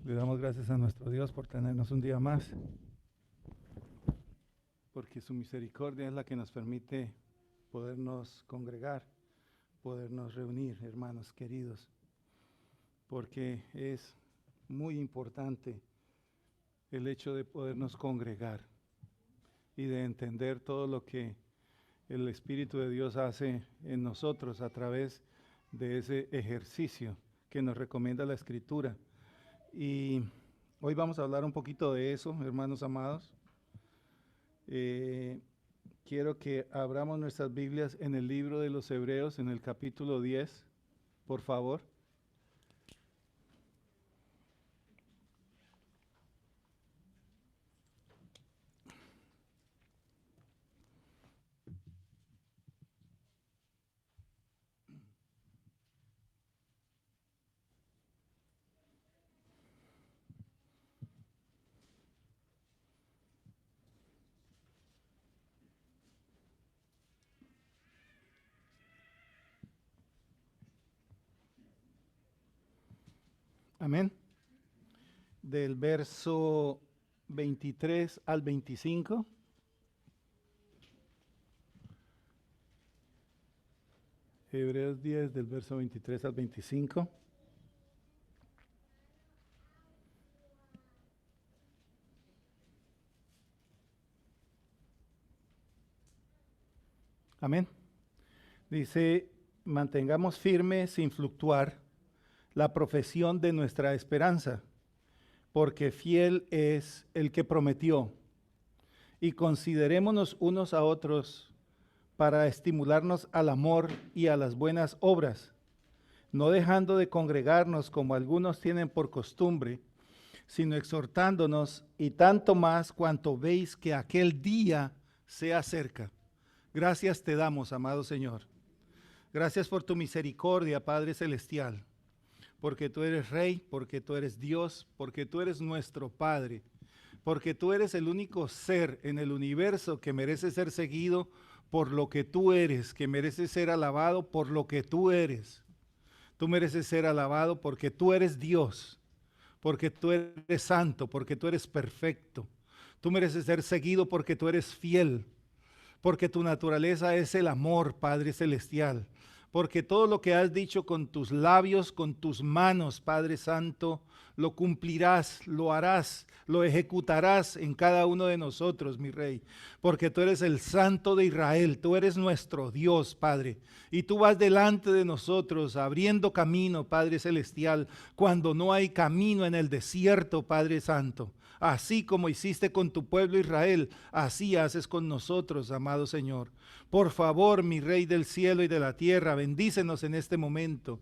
Le damos gracias a nuestro Dios por tenernos un día más, porque su misericordia es la que nos permite podernos congregar, podernos reunir, hermanos queridos, porque es muy importante el hecho de podernos congregar y de entender todo lo que el Espíritu de Dios hace en nosotros a través de ese ejercicio que nos recomienda la Escritura. Y hoy vamos a hablar un poquito de eso, hermanos amados. Quiero que abramos nuestras Biblias en el libro de los Hebreos, en el capítulo 10, por favor. Amén. Del verso 23 al 25. Hebreos 10, del verso 23 al 25. Amén. Dice, mantengamos firme sin fluctuar la profesión de nuestra esperanza, porque fiel es el que prometió. Y considerémonos unos a otros para estimularnos al amor y a las buenas obras, no dejando de congregarnos como algunos tienen por costumbre, sino exhortándonos, y tanto más cuanto veis que aquel día se acerca. Gracias te damos, amado Señor. Gracias por tu misericordia, Padre Celestial, porque tú eres Rey, porque tú eres Dios, porque tú eres nuestro Padre, porque tú eres el único ser en el universo que merece ser seguido por lo que tú eres, que merece ser alabado por lo que tú eres. Tú mereces ser alabado porque tú eres Dios, porque tú eres santo, porque tú eres perfecto. Tú mereces ser seguido porque tú eres fiel, porque tu naturaleza es el amor, Padre Celestial. Porque todo lo que has dicho con tus labios, con tus manos, Padre Santo, lo cumplirás, lo harás, lo ejecutarás en cada uno de nosotros, mi Rey. Porque tú eres el Santo de Israel, tú eres nuestro Dios, Padre. Y tú vas delante de nosotros, abriendo camino, Padre Celestial, cuando no hay camino en el desierto, Padre Santo. Así como hiciste con tu pueblo Israel, así haces con nosotros, amado Señor. Por favor, mi Rey del cielo y de la tierra, bendícenos en este momento.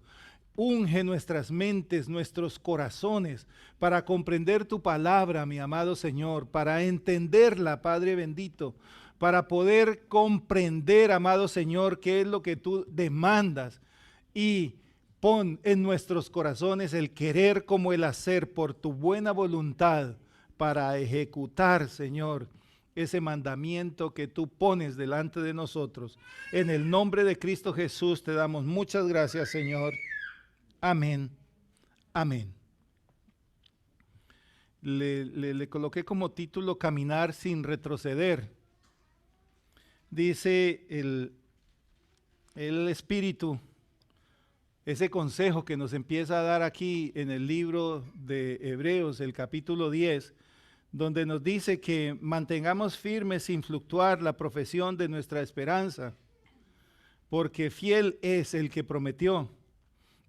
Unge nuestras mentes, nuestros corazones, para comprender tu palabra, mi amado Señor, para entenderla, Padre bendito, para poder comprender, amado Señor, qué es lo que tú demandas, y pon en nuestros corazones el querer como el hacer por tu buena voluntad, para ejecutar, Señor, ese mandamiento que tú pones delante de nosotros. En el nombre de Cristo Jesús te damos muchas gracias, Señor. Amén. Amén. Le coloqué como título Caminar sin retroceder. Dice el Espíritu, ese consejo que nos empieza a dar aquí en el libro de Hebreos, el capítulo 10, donde nos dice que mantengamos firmes sin fluctuar la profesión de nuestra esperanza, porque fiel es el que prometió.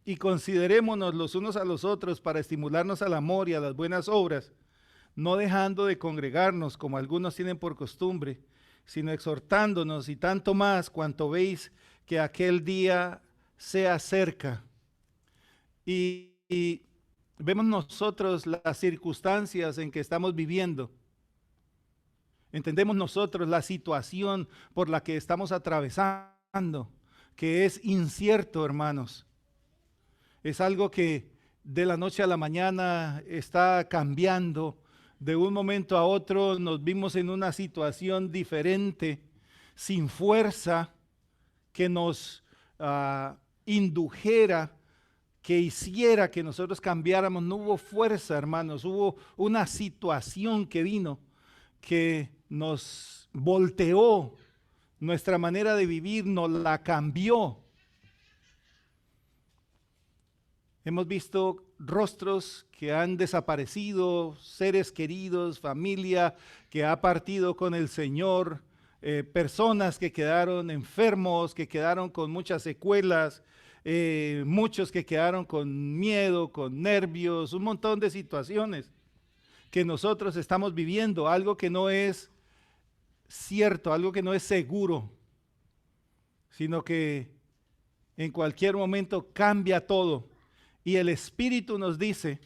Y considerémonos los unos a los otros para estimularnos al amor y a las buenas obras, no dejando de congregarnos como algunos tienen por costumbre, sino exhortándonos, y tanto más cuanto veis que aquel día se acerca. Y vemos nosotros las circunstancias en que estamos viviendo. Entendemos nosotros la situación por la que estamos atravesando, que es incierto, hermanos. Es algo que de la noche a la mañana está cambiando. De un momento a otro nos vimos en una situación diferente, sin fuerza, que nos indujera que hiciera que nosotros cambiáramos. No hubo fuerza, hermanos. Hubo una situación que vino que nos volteó nuestra manera de vivir, nos la cambió. Hemos visto rostros que han desaparecido, seres queridos, familia que ha partido con el Señor, personas que quedaron enfermos, que quedaron con muchas secuelas, muchos que quedaron con miedo, con nervios, un montón de situaciones que nosotros estamos viviendo, algo que no es cierto, algo que no es seguro, sino que en cualquier momento cambia todo. Y el Espíritu nos dice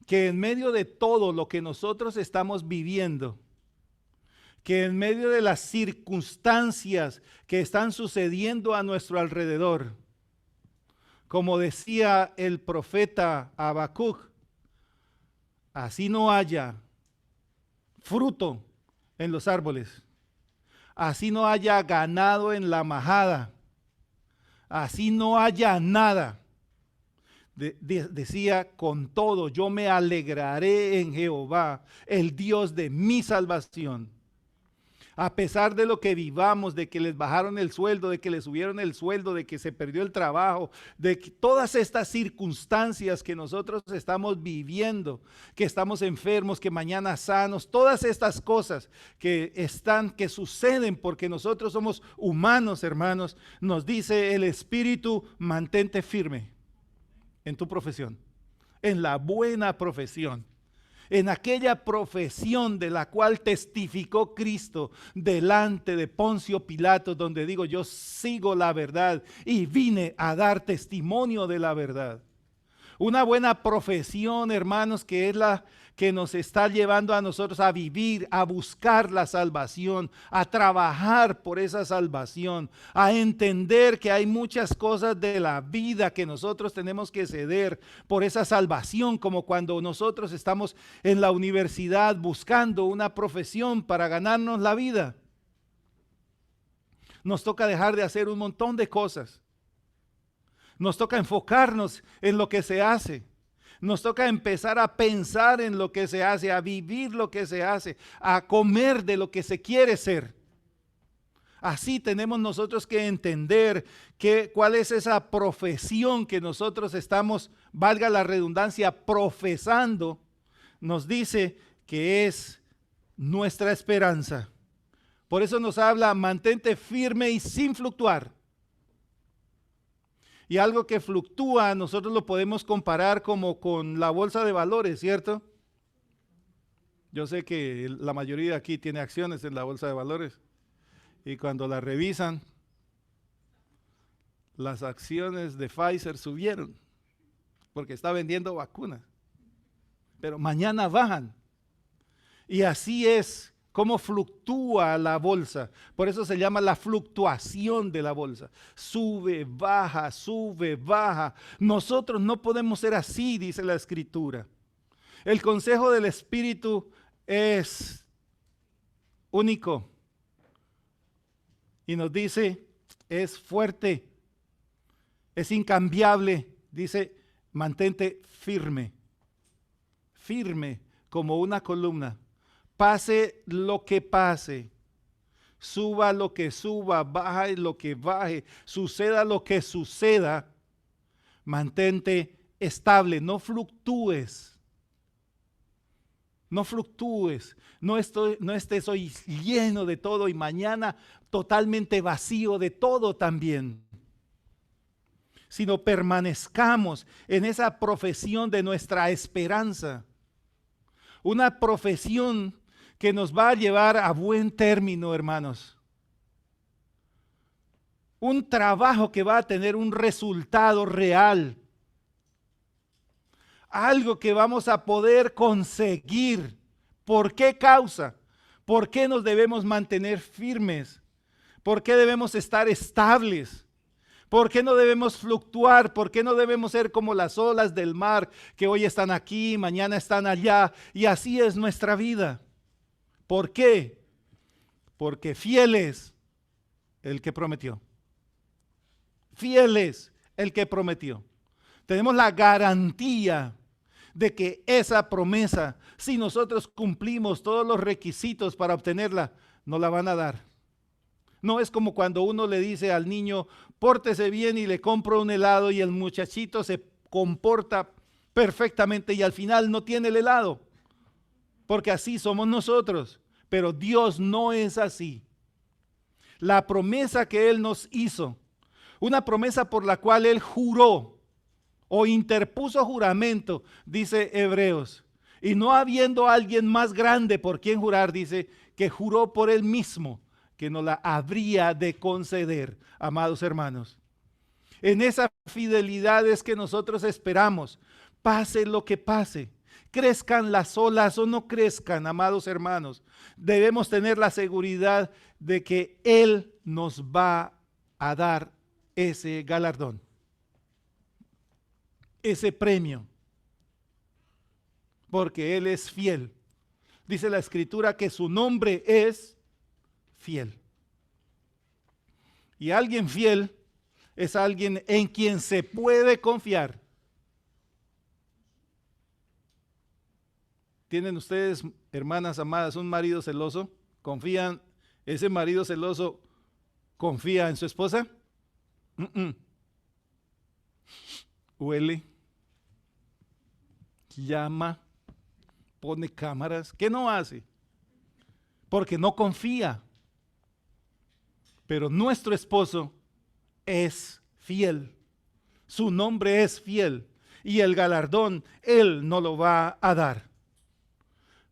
que en medio de todo lo que nosotros estamos viviendo, que en medio de las circunstancias que están sucediendo a nuestro alrededor, como decía el profeta Habacuc, así no haya fruto en los árboles, así no haya ganado en la majada, así no haya nada. Decía, con todo, yo me alegraré en Jehová, el Dios de mi salvación. A pesar de lo que vivamos, de que les bajaron el sueldo, de que les subieron el sueldo, de que se perdió el trabajo, de que todas estas circunstancias que nosotros estamos viviendo, que estamos enfermos, que mañana sanos, todas estas cosas que suceden porque nosotros somos humanos, hermanos, nos dice el Espíritu, mantente firme en tu profesión, en la buena profesión, en aquella profesión de la cual testificó Cristo delante de Poncio Pilato, donde digo, yo sigo la verdad y vine a dar testimonio de la verdad. Una buena profesión, hermanos, que es la que nos está llevando a nosotros a vivir, a buscar la salvación, a trabajar por esa salvación, a entender que hay muchas cosas de la vida que nosotros tenemos que ceder por esa salvación, como cuando nosotros estamos en la universidad buscando una profesión para ganarnos la vida. Nos toca dejar de hacer un montón de cosas. Nos toca enfocarnos en lo que se hace. Nos toca empezar a pensar en lo que se hace, a vivir lo que se hace, a comer de lo que se quiere ser. Así tenemos nosotros que entender cuál es esa profesión que nosotros estamos, valga la redundancia, profesando. Nos dice que es nuestra esperanza. Por eso nos habla, mantente firme y sin fluctuar. Y algo que fluctúa, nosotros lo podemos comparar como con la bolsa de valores, ¿cierto? Yo sé que la mayoría de aquí tiene acciones en la bolsa de valores. Y cuando la revisan, las acciones de Pfizer subieron, porque está vendiendo vacunas. Pero mañana bajan. Y así es cómo fluctúa la bolsa. Por eso se llama la fluctuación de la bolsa. Sube, baja, sube, baja. Nosotros no podemos ser así, dice la Escritura. El consejo del Espíritu es único. Y nos dice, es fuerte, es incambiable. Dice, mantente firme. Firme como una columna. Pase lo que pase, suba lo que suba, baje lo que baje, suceda lo que suceda, mantente estable, no fluctúes. No fluctúes, no estés hoy lleno de todo y mañana totalmente vacío de todo también, sino permanezcamos en esa profesión de nuestra esperanza, una profesión que nos va a llevar a buen término, hermanos. Un trabajo que va a tener un resultado real. Algo que vamos a poder conseguir. ¿Por qué causa? ¿Por qué nos debemos mantener firmes? ¿Por qué debemos estar estables? ¿Por qué no debemos fluctuar? ¿Por qué no debemos ser como las olas del mar que hoy están aquí, mañana están allá? Y así es nuestra vida. ¿Por qué? Porque fiel es el que prometió. Fiel es el que prometió. Tenemos la garantía de que esa promesa, si nosotros cumplimos todos los requisitos para obtenerla, nos la van a dar. No es como cuando uno le dice al niño, pórtese bien y le compro un helado y el muchachito se comporta perfectamente y al final no tiene el helado. Porque así somos nosotros. Pero Dios no es así. La promesa que Él nos hizo, una promesa por la cual Él juró o interpuso juramento, dice Hebreos. Y no habiendo alguien más grande por quien jurar, dice que juró por Él mismo que nos la habría de conceder, amados hermanos. En esa fidelidad es que nosotros esperamos, pase lo que pase, crezcan las olas o no crezcan, amados hermanos. Debemos tener la seguridad de que Él nos va a dar ese galardón, ese premio, porque Él es fiel. Dice la Escritura que su nombre es fiel. Y alguien fiel es alguien en quien se puede confiar. ¿Tienen ustedes, hermanas amadas, un marido celoso? ¿Confían? ¿Ese marido celoso confía en su esposa? Huele, llama, pone cámaras. ¿Qué no hace? Porque no confía. Pero nuestro esposo es fiel. Su nombre es fiel. Y el galardón Él nos lo va a dar.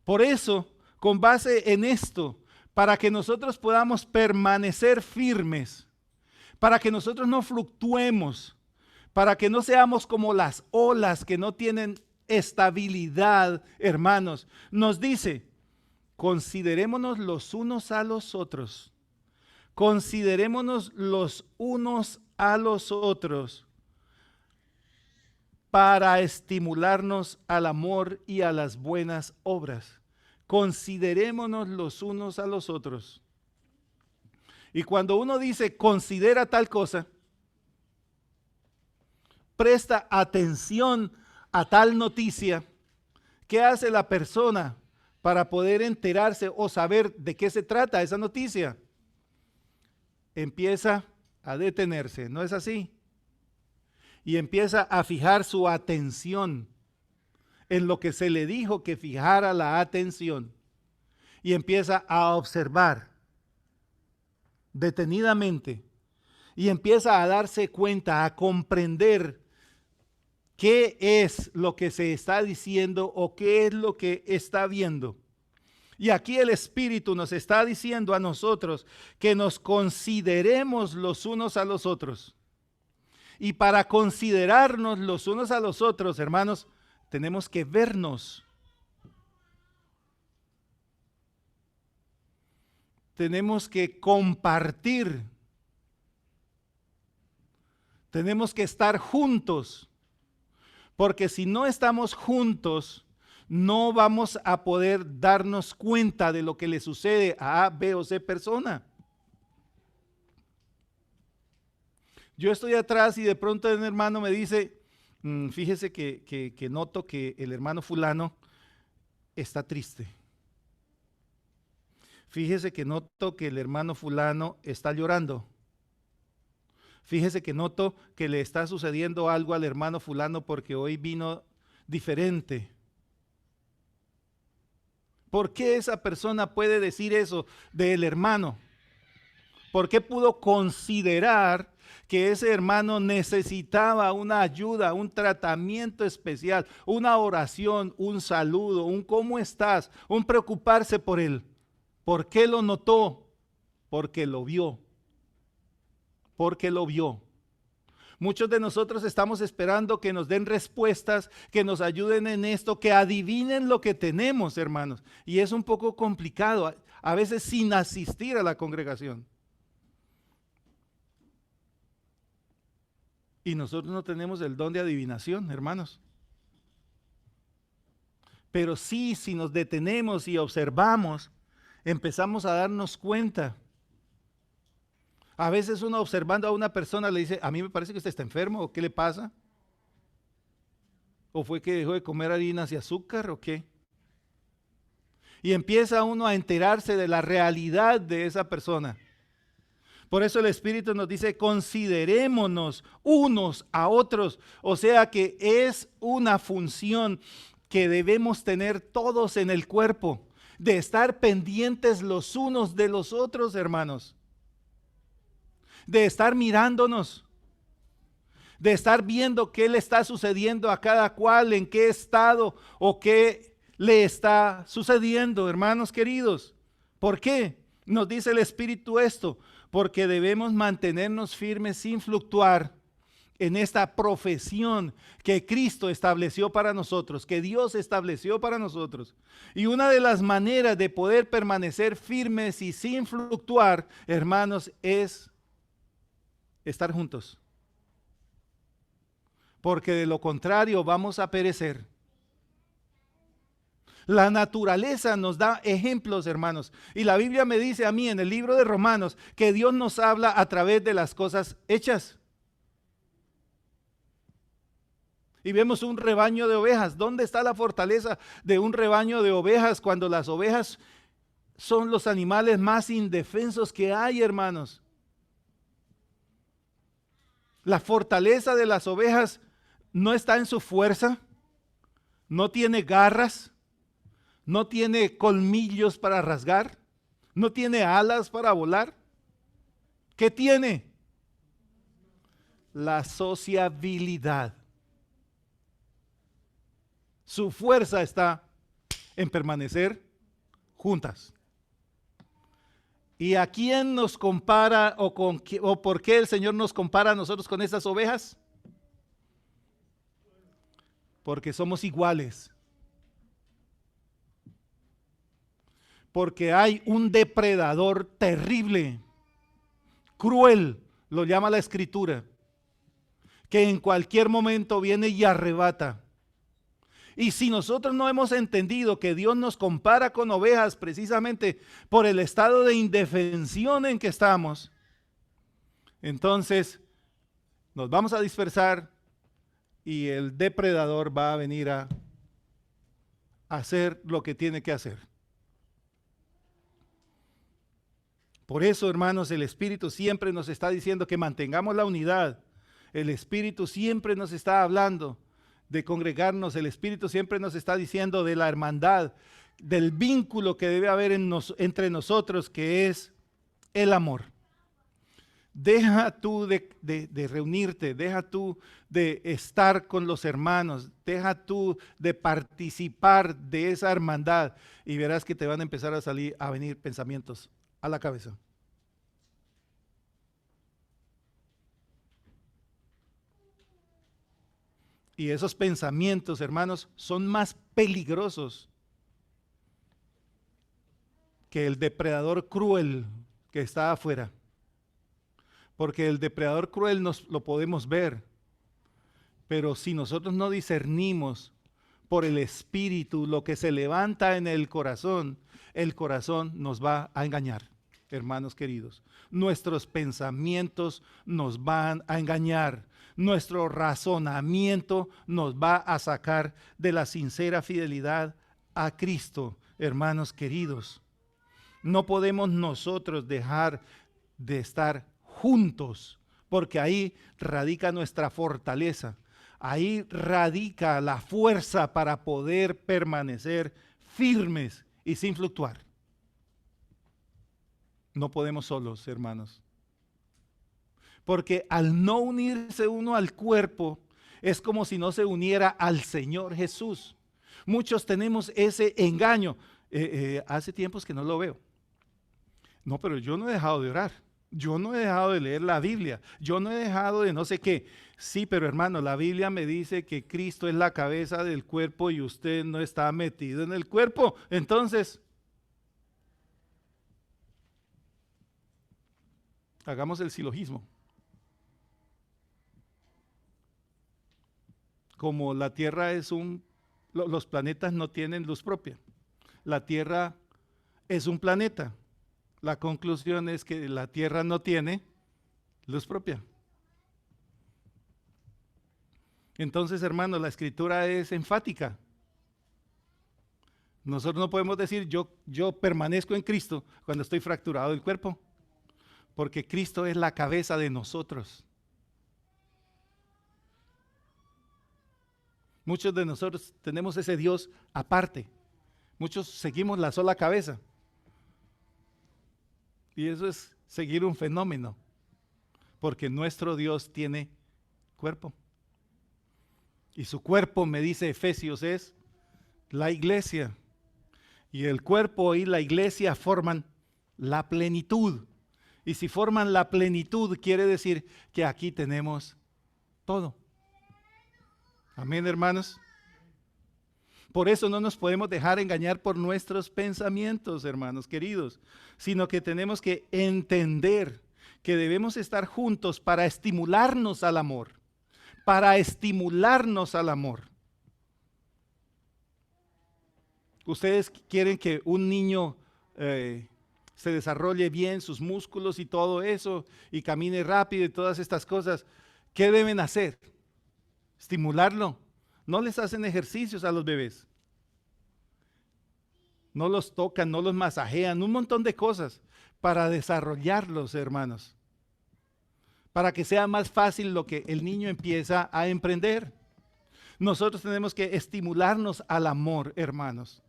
Por eso, con base en esto, para que nosotros podamos permanecer firmes, para que nosotros no fluctuemos, para que no seamos como las olas que no tienen estabilidad, hermanos, nos dice, considerémonos los unos a los otros. Considerémonos los unos a los otros para estimularnos al amor y a las buenas obras. Considerémonos los unos a los otros. Y cuando uno dice considera tal cosa, presta atención a tal noticia, ¿qué hace la persona para poder enterarse o saber de qué se trata esa noticia? Empieza a detenerse, ¿no es así? Y empieza a fijar su atención en lo que se le dijo que fijara la atención. Y empieza a observar detenidamente. Y empieza a darse cuenta, a comprender qué es lo que se está diciendo o qué es lo que está viendo. Y aquí el Espíritu nos está diciendo a nosotros que nos consideremos los unos a los otros. Y para considerarnos los unos a los otros, hermanos, tenemos que vernos. Tenemos que compartir. Tenemos que estar juntos. Porque si no estamos juntos, no vamos a poder darnos cuenta de lo que le sucede a A, B o C persona. Yo estoy atrás y de pronto un hermano me dice, fíjese que noto que el hermano fulano está triste. Fíjese que noto que el hermano fulano está llorando. Fíjese que noto que le está sucediendo algo al hermano fulano porque hoy vino diferente. ¿Por qué esa persona puede decir eso del hermano? ¿Por qué pudo considerar que ese hermano necesitaba una ayuda, un tratamiento especial, una oración, un saludo, un cómo estás, un preocuparse por él? ¿Por qué lo notó? Porque lo vio. Porque lo vio. Muchos de nosotros estamos esperando que nos den respuestas, que nos ayuden en esto, que adivinen lo que tenemos, hermanos. Y es un poco complicado, a veces sin asistir a la congregación. Y nosotros no tenemos el don de adivinación, hermanos. Pero sí, si nos detenemos y observamos, empezamos a darnos cuenta. A veces uno observando a una persona le dice, a mí me parece que usted está enfermo, ¿o qué le pasa? ¿O fue que dejó de comer harinas y azúcar o qué? Y empieza uno a enterarse de la realidad de esa persona. Por eso el Espíritu nos dice, considerémonos unos a otros. O sea que es una función que debemos tener todos en el cuerpo, de estar pendientes los unos de los otros, hermanos. De estar mirándonos, de estar viendo qué le está sucediendo a cada cual, en qué estado o qué le está sucediendo, hermanos queridos. ¿Por qué? Nos dice el Espíritu esto, porque debemos mantenernos firmes sin fluctuar en esta profesión que Cristo estableció para nosotros, que Dios estableció para nosotros. Y una de las maneras de poder permanecer firmes y sin fluctuar, hermanos, es estar juntos. Porque de lo contrario vamos a perecer. La naturaleza nos da ejemplos, hermanos. Y la Biblia me dice a mí en el libro de Romanos que Dios nos habla a través de las cosas hechas. Y vemos un rebaño de ovejas. ¿Dónde está la fortaleza de un rebaño de ovejas cuando las ovejas son los animales más indefensos que hay, hermanos? La fortaleza de las ovejas no está en su fuerza, no tiene garras, no tiene colmillos para rasgar, no tiene alas para volar. ¿Qué tiene? La sociabilidad. Su fuerza está en permanecer juntas. ¿Y a quién nos compara o por qué el Señor nos compara a nosotros con estas ovejas? Porque somos iguales. Porque hay un depredador terrible, cruel, lo llama la Escritura, que en cualquier momento viene y arrebata. Y si nosotros no hemos entendido que Dios nos compara con ovejas precisamente por el estado de indefensión en que estamos, entonces nos vamos a dispersar y el depredador va a venir a hacer lo que tiene que hacer. Por eso, hermanos, el Espíritu siempre nos está diciendo que mantengamos la unidad. El Espíritu siempre nos está hablando de congregarnos. El Espíritu siempre nos está diciendo de la hermandad, del vínculo que debe haber entre nosotros, que es el amor. Deja tú de reunirte, deja tú de estar con los hermanos, deja tú de participar de esa hermandad y verás que te van a empezar a venir pensamientos a la cabeza. Y esos pensamientos, hermanos, son más peligrosos que el depredador cruel que está afuera. Porque el depredador cruel lo podemos ver, pero si nosotros no discernimos por el Espíritu lo que se levanta en el corazón nos va a engañar, hermanos queridos. Nuestros pensamientos nos van a engañar. Nuestro razonamiento nos va a sacar de la sincera fidelidad a Cristo, hermanos queridos. No podemos nosotros dejar de estar juntos, porque ahí radica nuestra fortaleza. Ahí radica la fuerza para poder permanecer firmes y sin fluctuar. No podemos solos, hermanos. Porque al no unirse uno al cuerpo, es como si no se uniera al Señor Jesús. Muchos tenemos ese engaño. Hace tiempos que no lo veo. No, pero yo no he dejado de orar. Yo no he dejado de leer la Biblia. Yo no he dejado de no sé qué. Sí, pero hermano, la Biblia me dice que Cristo es la cabeza del cuerpo y usted no está metido en el cuerpo. Entonces, hagamos el silogismo. Como la Tierra los planetas no tienen luz propia. La Tierra es un planeta. La conclusión es que la Tierra no tiene luz propia. Entonces, hermanos, la escritura es enfática. Nosotros no podemos decir yo permanezco en Cristo cuando estoy fracturado del cuerpo, porque Cristo es la cabeza de nosotros. Muchos de nosotros tenemos ese Dios aparte. Muchos seguimos la sola cabeza. Y eso es seguir un fenómeno, porque nuestro Dios tiene cuerpo. Y su cuerpo, me dice Efesios, es la iglesia. Y el cuerpo y la iglesia forman la plenitud. Y si forman la plenitud, quiere decir que aquí tenemos todo. Amén, hermanos. Por eso no nos podemos dejar engañar por nuestros pensamientos, hermanos queridos, sino que tenemos que entender que debemos estar juntos para estimularnos al amor, para estimularnos al amor. Ustedes quieren que un niño se desarrolle bien sus músculos y todo eso, y camine rápido y todas estas cosas. ¿Qué deben hacer? Estimularlo. No les hacen ejercicios a los bebés. No los tocan, no los masajean, un montón de cosas para desarrollarlos, hermanos. Para que sea más fácil lo que el niño empieza a emprender. Nosotros tenemos que estimularnos al amor, hermanos.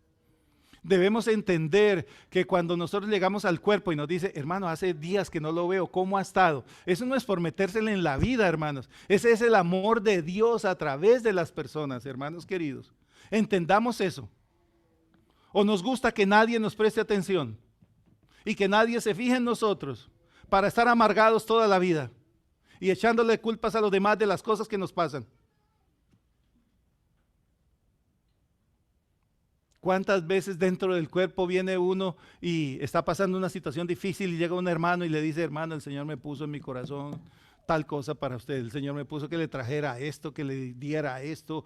Debemos entender que cuando nosotros llegamos al cuerpo y nos dice, hermano, hace días que no lo veo, ¿cómo ha estado? Eso no es por metérsele en la vida, hermanos. Ese es el amor de Dios a través de las personas, hermanos queridos. Entendamos eso. O nos gusta que nadie nos preste atención y que nadie se fije en nosotros para estar amargados toda la vida y echándole culpas a los demás de las cosas que nos pasan. ¿Cuántas veces dentro del cuerpo viene uno y está pasando una situación difícil y llega un hermano y le dice, hermano, el Señor me puso en mi corazón tal cosa para usted, el Señor me puso que le trajera esto, que le diera esto,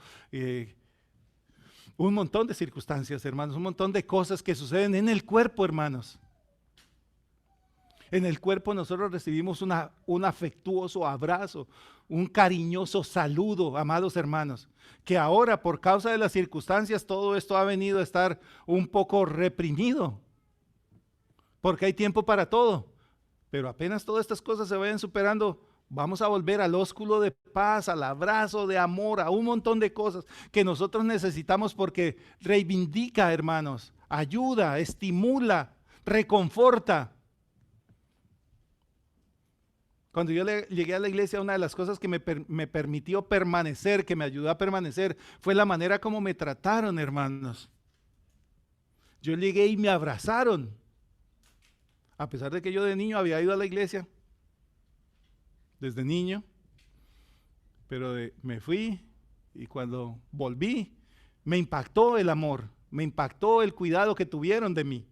un montón de circunstancias, hermanos, un montón de cosas que suceden en el cuerpo, hermanos. En el cuerpo nosotros recibimos un afectuoso abrazo, un cariñoso saludo, amados hermanos, que ahora por causa de las circunstancias todo esto ha venido a estar un poco reprimido, porque hay tiempo para todo, pero apenas todas estas cosas se vayan superando, vamos a volver al ósculo de paz, al abrazo de amor, a un montón de cosas que nosotros necesitamos porque reivindica, hermanos, ayuda, estimula, reconforta. Cuando yo llegué a la iglesia, una de las cosas que me permitió permanecer, que me ayudó a permanecer, fue la manera como me trataron, hermanos. Yo llegué y me abrazaron. A pesar de que yo de niño había ido a la iglesia, desde niño, pero me fui y cuando volví, me impactó el amor, me impactó el cuidado que tuvieron de mí.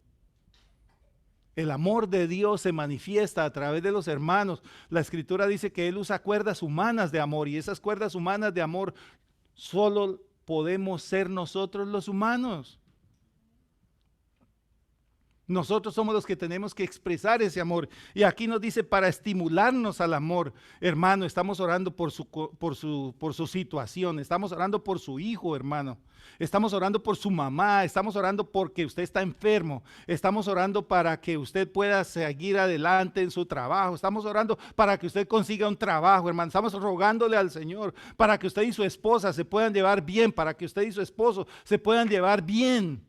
El amor de Dios se manifiesta a través de los hermanos. La Escritura dice que Él usa cuerdas humanas de amor y esas cuerdas humanas de amor solo podemos ser nosotros los humanos. Nosotros somos los que tenemos que expresar ese amor. Y aquí nos dice para estimularnos al amor. Hermano, estamos orando por su situación. Estamos orando por su hijo, hermano. Estamos orando por su mamá. Estamos orando porque usted está enfermo. Estamos orando para que usted pueda seguir adelante en su trabajo. Estamos orando para que usted consiga un trabajo, hermano. Estamos rogándole al Señor para que usted y su esposa se puedan llevar bien. Para que usted y su esposo se puedan llevar bien.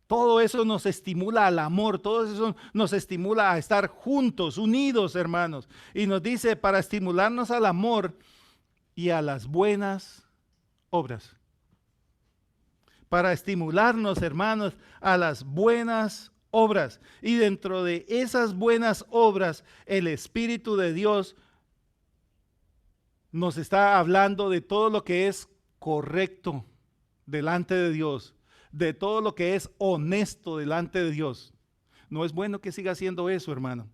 Todo eso nos estimula al amor, todo eso nos estimula a estar juntos, unidos, hermanos. Y nos dice para estimularnos al amor y a las buenas obras. Para estimularnos, hermanos, a las buenas obras. Y dentro de esas buenas obras, el Espíritu de Dios nos está hablando de todo lo que es correcto delante de Dios. De todo lo que es honesto delante de Dios. No es bueno que siga haciendo eso, hermano.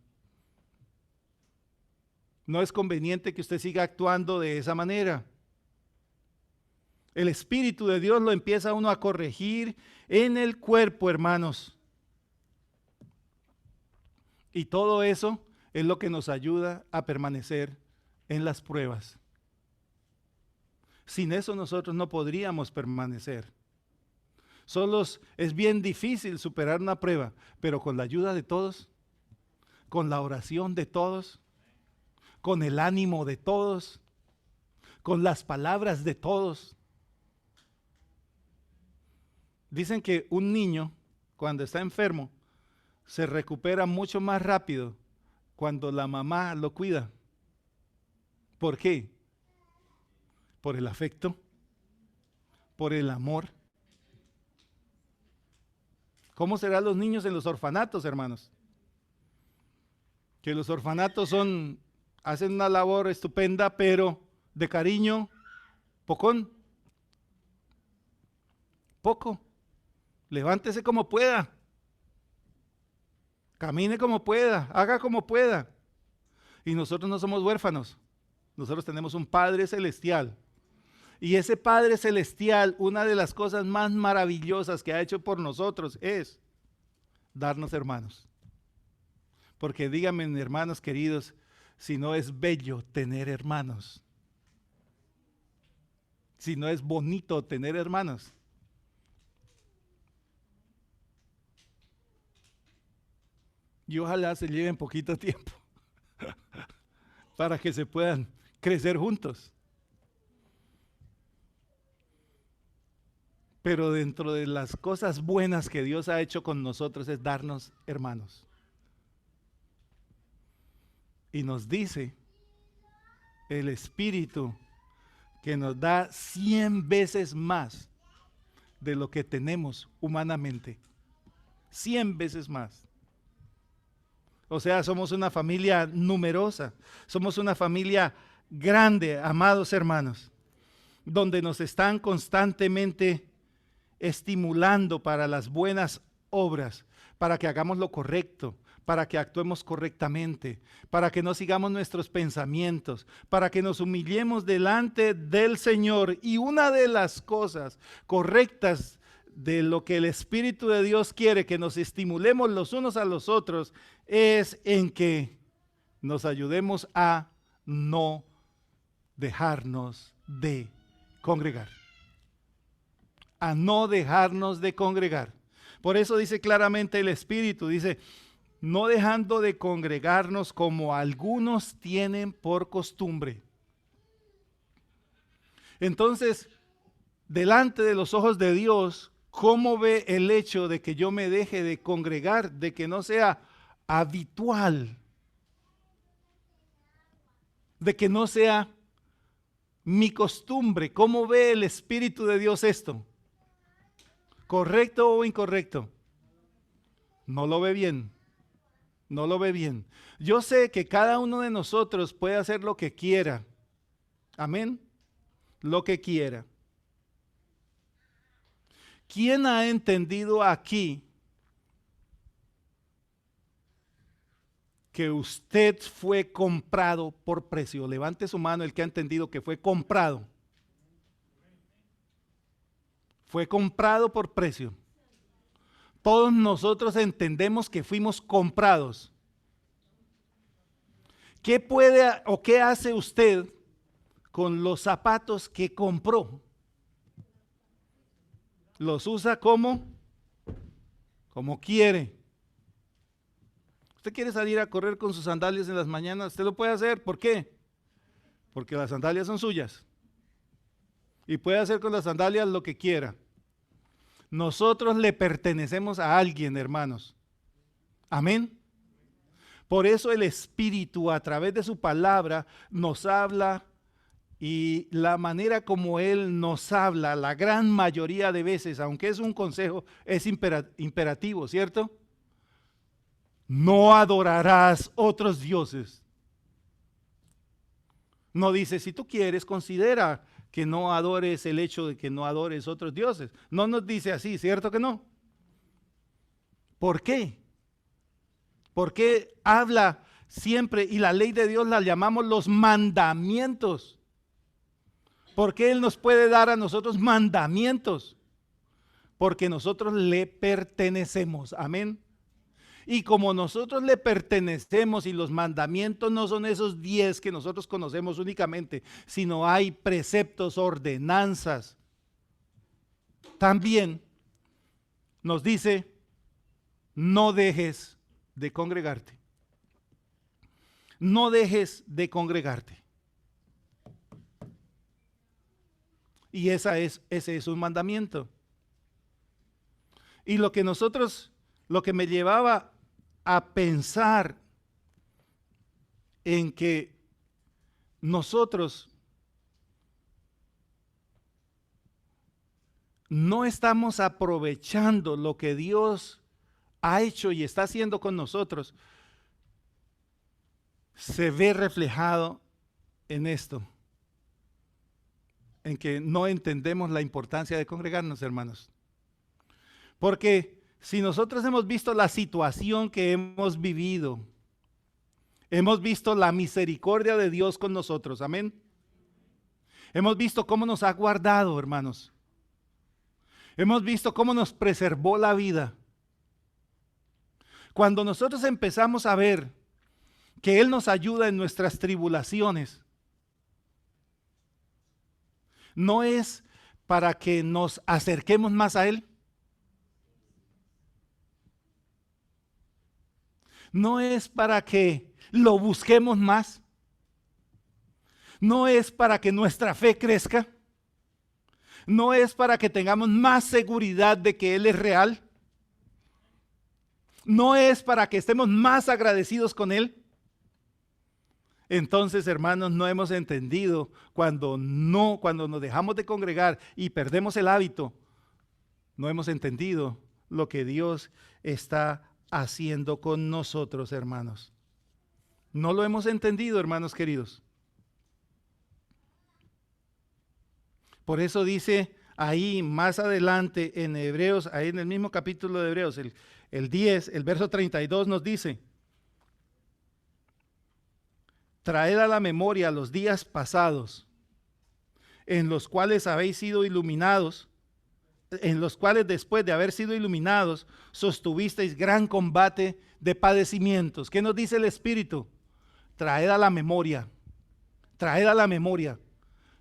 No es conveniente que usted siga actuando de esa manera. El Espíritu de Dios lo empieza uno a corregir en el cuerpo, hermanos. Y todo eso es lo que nos ayuda a permanecer en las pruebas. Sin eso nosotros no podríamos permanecer. Solos es bien difícil superar una prueba, pero con la ayuda de todos, con la oración de todos, con el ánimo de todos, con las palabras de todos. Dicen que un niño, cuando está enfermo, se recupera mucho más rápido cuando la mamá lo cuida. ¿Por qué? Por el afecto, por el amor. ¿Cómo serán los niños en los orfanatos, hermanos? Que los orfanatos hacen una labor estupenda, pero de cariño, poco. Levántese como pueda. Camine como pueda, haga como pueda. Y nosotros no somos huérfanos. Nosotros tenemos un Padre Celestial. Y ese Padre Celestial, una de las cosas más maravillosas que ha hecho por nosotros es darnos hermanos. Porque díganme, hermanos queridos, si no es bello tener hermanos. Si no es bonito tener hermanos. Y ojalá se lleven poquito tiempo para que se puedan crecer juntos. Pero dentro de las cosas buenas que Dios ha hecho con nosotros es darnos hermanos. Y nos dice el Espíritu que nos da 100 veces más de lo que tenemos humanamente. 100 veces más. O sea, somos una familia numerosa, somos una familia grande, amados hermanos, donde nos están constantemente estimulando para las buenas obras, para que hagamos lo correcto, para que actuemos correctamente, para que no sigamos nuestros pensamientos, para que nos humillemos delante del Señor. Y una de las cosas correctas de lo que el Espíritu de Dios quiere que nos estimulemos los unos a los otros es en que nos ayudemos a no dejarnos de congregar. A no dejarnos de congregar. Por eso dice claramente el Espíritu, dice, no dejando de congregarnos como algunos tienen por costumbre. Entonces, delante de los ojos de Dios, ¿cómo ve el hecho de que yo me deje de congregar, de que no sea habitual, de que no sea mi costumbre? ¿Cómo ve el Espíritu de Dios esto? ¿Correcto o incorrecto? No lo ve bien. No lo ve bien. Yo sé que cada uno de nosotros puede hacer lo que quiera. Amén. Lo que quiera. ¿Quién ha entendido aquí que usted fue comprado por precio? Levante su mano el que ha entendido que fue comprado. Fue comprado por precio. Todos nosotros entendemos que fuimos comprados. ¿Qué puede o qué hace usted con los zapatos que compró? ¿Los usa como quiere? Usted quiere salir a correr con sus sandalias en las mañanas, usted lo puede hacer. ¿Por qué? Porque las sandalias son suyas. Y puede hacer con las sandalias lo que quiera. Nosotros le pertenecemos a alguien, hermanos. Amén. Por eso el Espíritu a través de su palabra nos habla, y la manera como Él nos habla la gran mayoría de veces, aunque es un consejo, es imperativo, ¿cierto? No adorarás otros dioses. No dice, si tú quieres, considera que no adores el hecho de que no adores otros dioses. No nos dice así, ¿cierto que no? ¿Por qué? Porque habla siempre, y la ley de Dios la llamamos los mandamientos. ¿Por qué Él nos puede dar a nosotros mandamientos? Porque nosotros le pertenecemos, amén. Y como nosotros le pertenecemos y los mandamientos no son esos 10 que nosotros conocemos únicamente, sino hay preceptos, ordenanzas, también nos dice, no dejes de congregarte. No dejes de congregarte. Y ese es un mandamiento. Y lo que me llevaba a pensar en que nosotros no estamos aprovechando lo que Dios ha hecho y está haciendo con nosotros, se ve reflejado en esto, en que no entendemos la importancia de congregarnos, hermanos. Porque si nosotros hemos visto la situación que hemos vivido, hemos visto la misericordia de Dios con nosotros, amén. Hemos visto cómo nos ha guardado, hermanos. Hemos visto cómo nos preservó la vida. Cuando nosotros empezamos a ver que Él nos ayuda en nuestras tribulaciones, no es para que nos acerquemos más a Él. No es para que lo busquemos más. No es para que nuestra fe crezca. No es para que tengamos más seguridad de que Él es real. No es para que estemos más agradecidos con Él. Entonces, hermanos, no hemos entendido cuando nos dejamos de congregar y perdemos el hábito, no hemos entendido lo que Dios está haciendo con nosotros, hermanos. No lo hemos entendido, hermanos queridos. Por eso dice ahí más adelante en Hebreos, ahí en el mismo capítulo de Hebreos, el 10, el verso 32 nos dice: traed a la memoria los días pasados, en los cuales habéis sido iluminados, en los cuales después de haber sido iluminados, sostuvisteis gran combate de padecimientos. ¿Qué nos dice el Espíritu? Traed a la memoria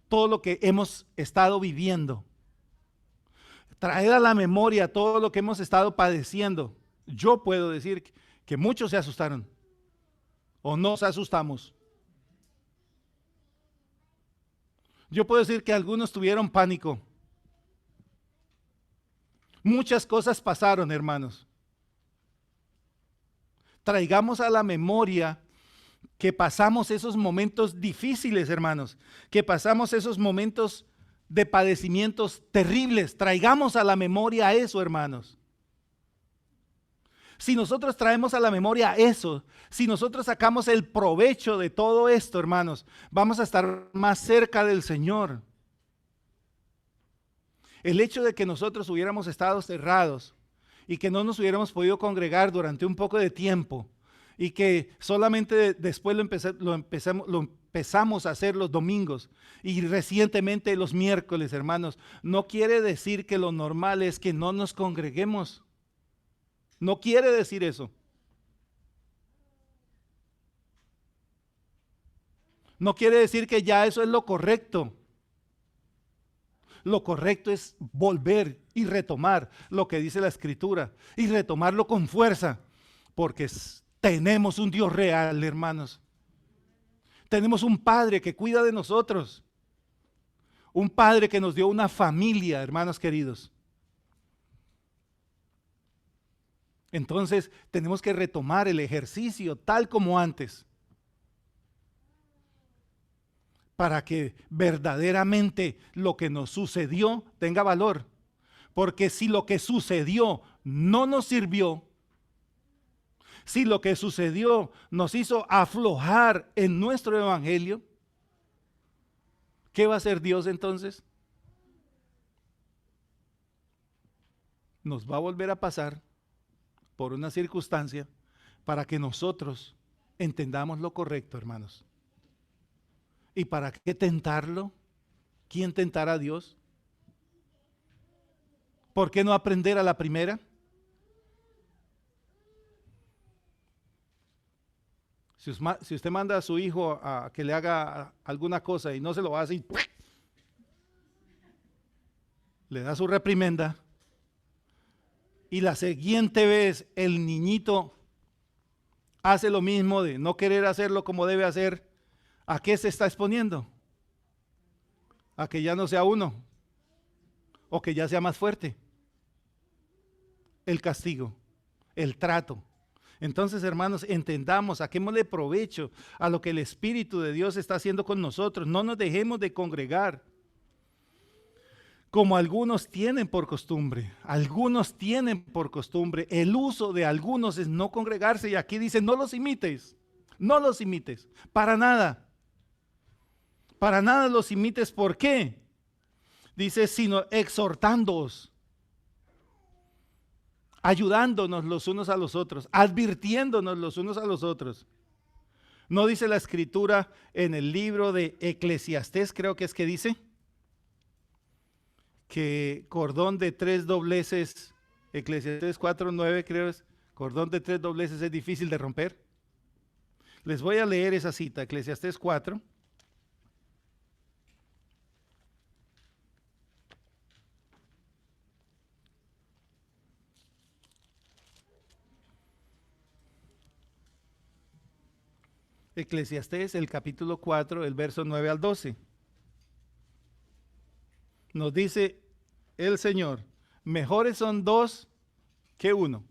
todo lo que hemos estado viviendo. Traed a la memoria todo lo que hemos estado padeciendo. Yo puedo decir que muchos se asustaron o nos asustamos. Yo puedo decir que algunos tuvieron pánico. Muchas cosas pasaron, hermanos. Traigamos a la memoria que pasamos esos momentos difíciles, hermanos, que pasamos esos momentos de padecimientos terribles. Traigamos a la memoria eso, hermanos. Si nosotros traemos a la memoria eso, si nosotros sacamos el provecho de todo esto, hermanos, vamos a estar más cerca del Señor. El hecho de que nosotros hubiéramos estado cerrados y que no nos hubiéramos podido congregar durante un poco de tiempo y que solamente después lo empezamos a hacer los domingos y recientemente los miércoles, hermanos, no quiere decir que lo normal es que no nos congreguemos. No quiere decir eso. No quiere decir que ya eso es lo correcto. Lo correcto es volver y retomar lo que dice la Escritura y retomarlo con fuerza, porque tenemos un Dios real, hermanos. Tenemos un Padre que cuida de nosotros. Un Padre que nos dio una familia, hermanos queridos. Entonces tenemos que retomar el ejercicio tal como antes, para que verdaderamente lo que nos sucedió tenga valor. Porque si lo que sucedió no nos sirvió, si lo que sucedió nos hizo aflojar en nuestro evangelio, ¿qué va a hacer Dios entonces? Nos va a volver a pasar por una circunstancia para que nosotros entendamos lo correcto, hermanos. ¿Y para qué tentarlo? ¿Quién tentará a Dios? ¿Por qué no aprender a la primera? Si usted manda a su hijo a que le haga alguna cosa y no se lo hace, y le da su reprimenda, y la siguiente vez el niñito hace lo mismo de no querer hacerlo como debe hacer, ¿a qué se está exponiendo? A que ya no sea uno, o que ya sea más fuerte. El castigo, el trato. Entonces, hermanos, entendamos, saquémosle provecho a lo que el Espíritu de Dios está haciendo con nosotros. No nos dejemos de congregar, como algunos tienen por costumbre. Algunos tienen por costumbre. El uso de algunos es no congregarse. Y aquí dice, no los imites. No los imites. Para nada. Para nada los imites. ¿Por qué? Dice, sino exhortándoos, ayudándonos los unos a los otros, advirtiéndonos los unos a los otros. ¿No dice la Escritura en el libro de Eclesiastés, creo que es que dice, que cordón de 3 dobleces, Eclesiastés 4:9 creo es, cordón de 3 dobleces es difícil de romper? Les voy a leer esa cita, Eclesiastés 4. Eclesiastés, el capítulo 4, el verso 9 al 12. Nos dice el Señor, mejores son 2 que 1.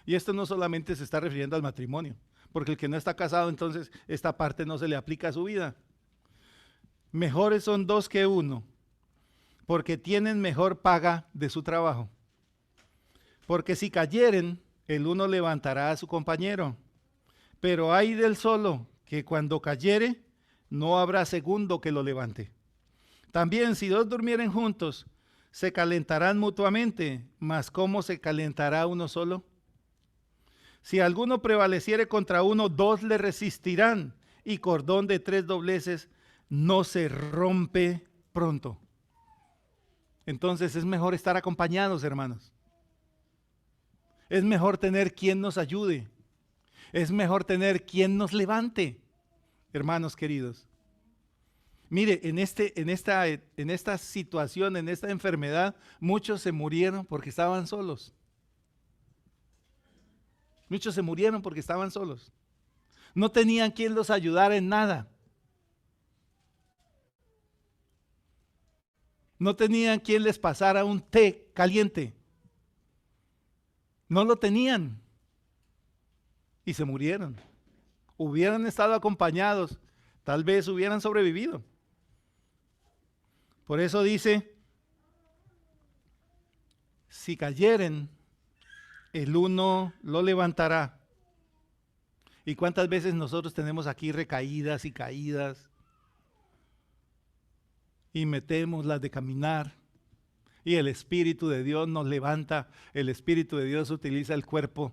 Y esto no solamente se está refiriendo al matrimonio, porque el que no está casado, entonces esta parte no se le aplica a su vida. Mejores son 2 que 1, porque tienen mejor paga de su trabajo. Porque si cayeren, el uno levantará a su compañero. Pero hay del solo, que cuando cayere, no habrá segundo que lo levante. También si 2 durmieren juntos, se calentarán mutuamente, mas ¿cómo se calentará uno solo? Si alguno prevaleciere contra uno, 2 le resistirán, y cordón de 3 dobleces no se rompe pronto. Entonces es mejor estar acompañados, hermanos. Es mejor tener quien nos ayude. Es mejor tener quien nos levante, hermanos queridos. Mire, en esta situación, en esta enfermedad, muchos se murieron porque estaban solos. Muchos se murieron porque estaban solos. No tenían quien los ayudara en nada. No tenían quien les pasara un té caliente. No lo tenían. Y se murieron. Hubieran estado acompañados, tal vez hubieran sobrevivido. Por eso dice, si cayeren, el uno lo levantará. ¿Y cuántas veces nosotros tenemos aquí recaídas y caídas? Y metemos las de caminar. Y el Espíritu de Dios nos levanta. El Espíritu de Dios utiliza el cuerpo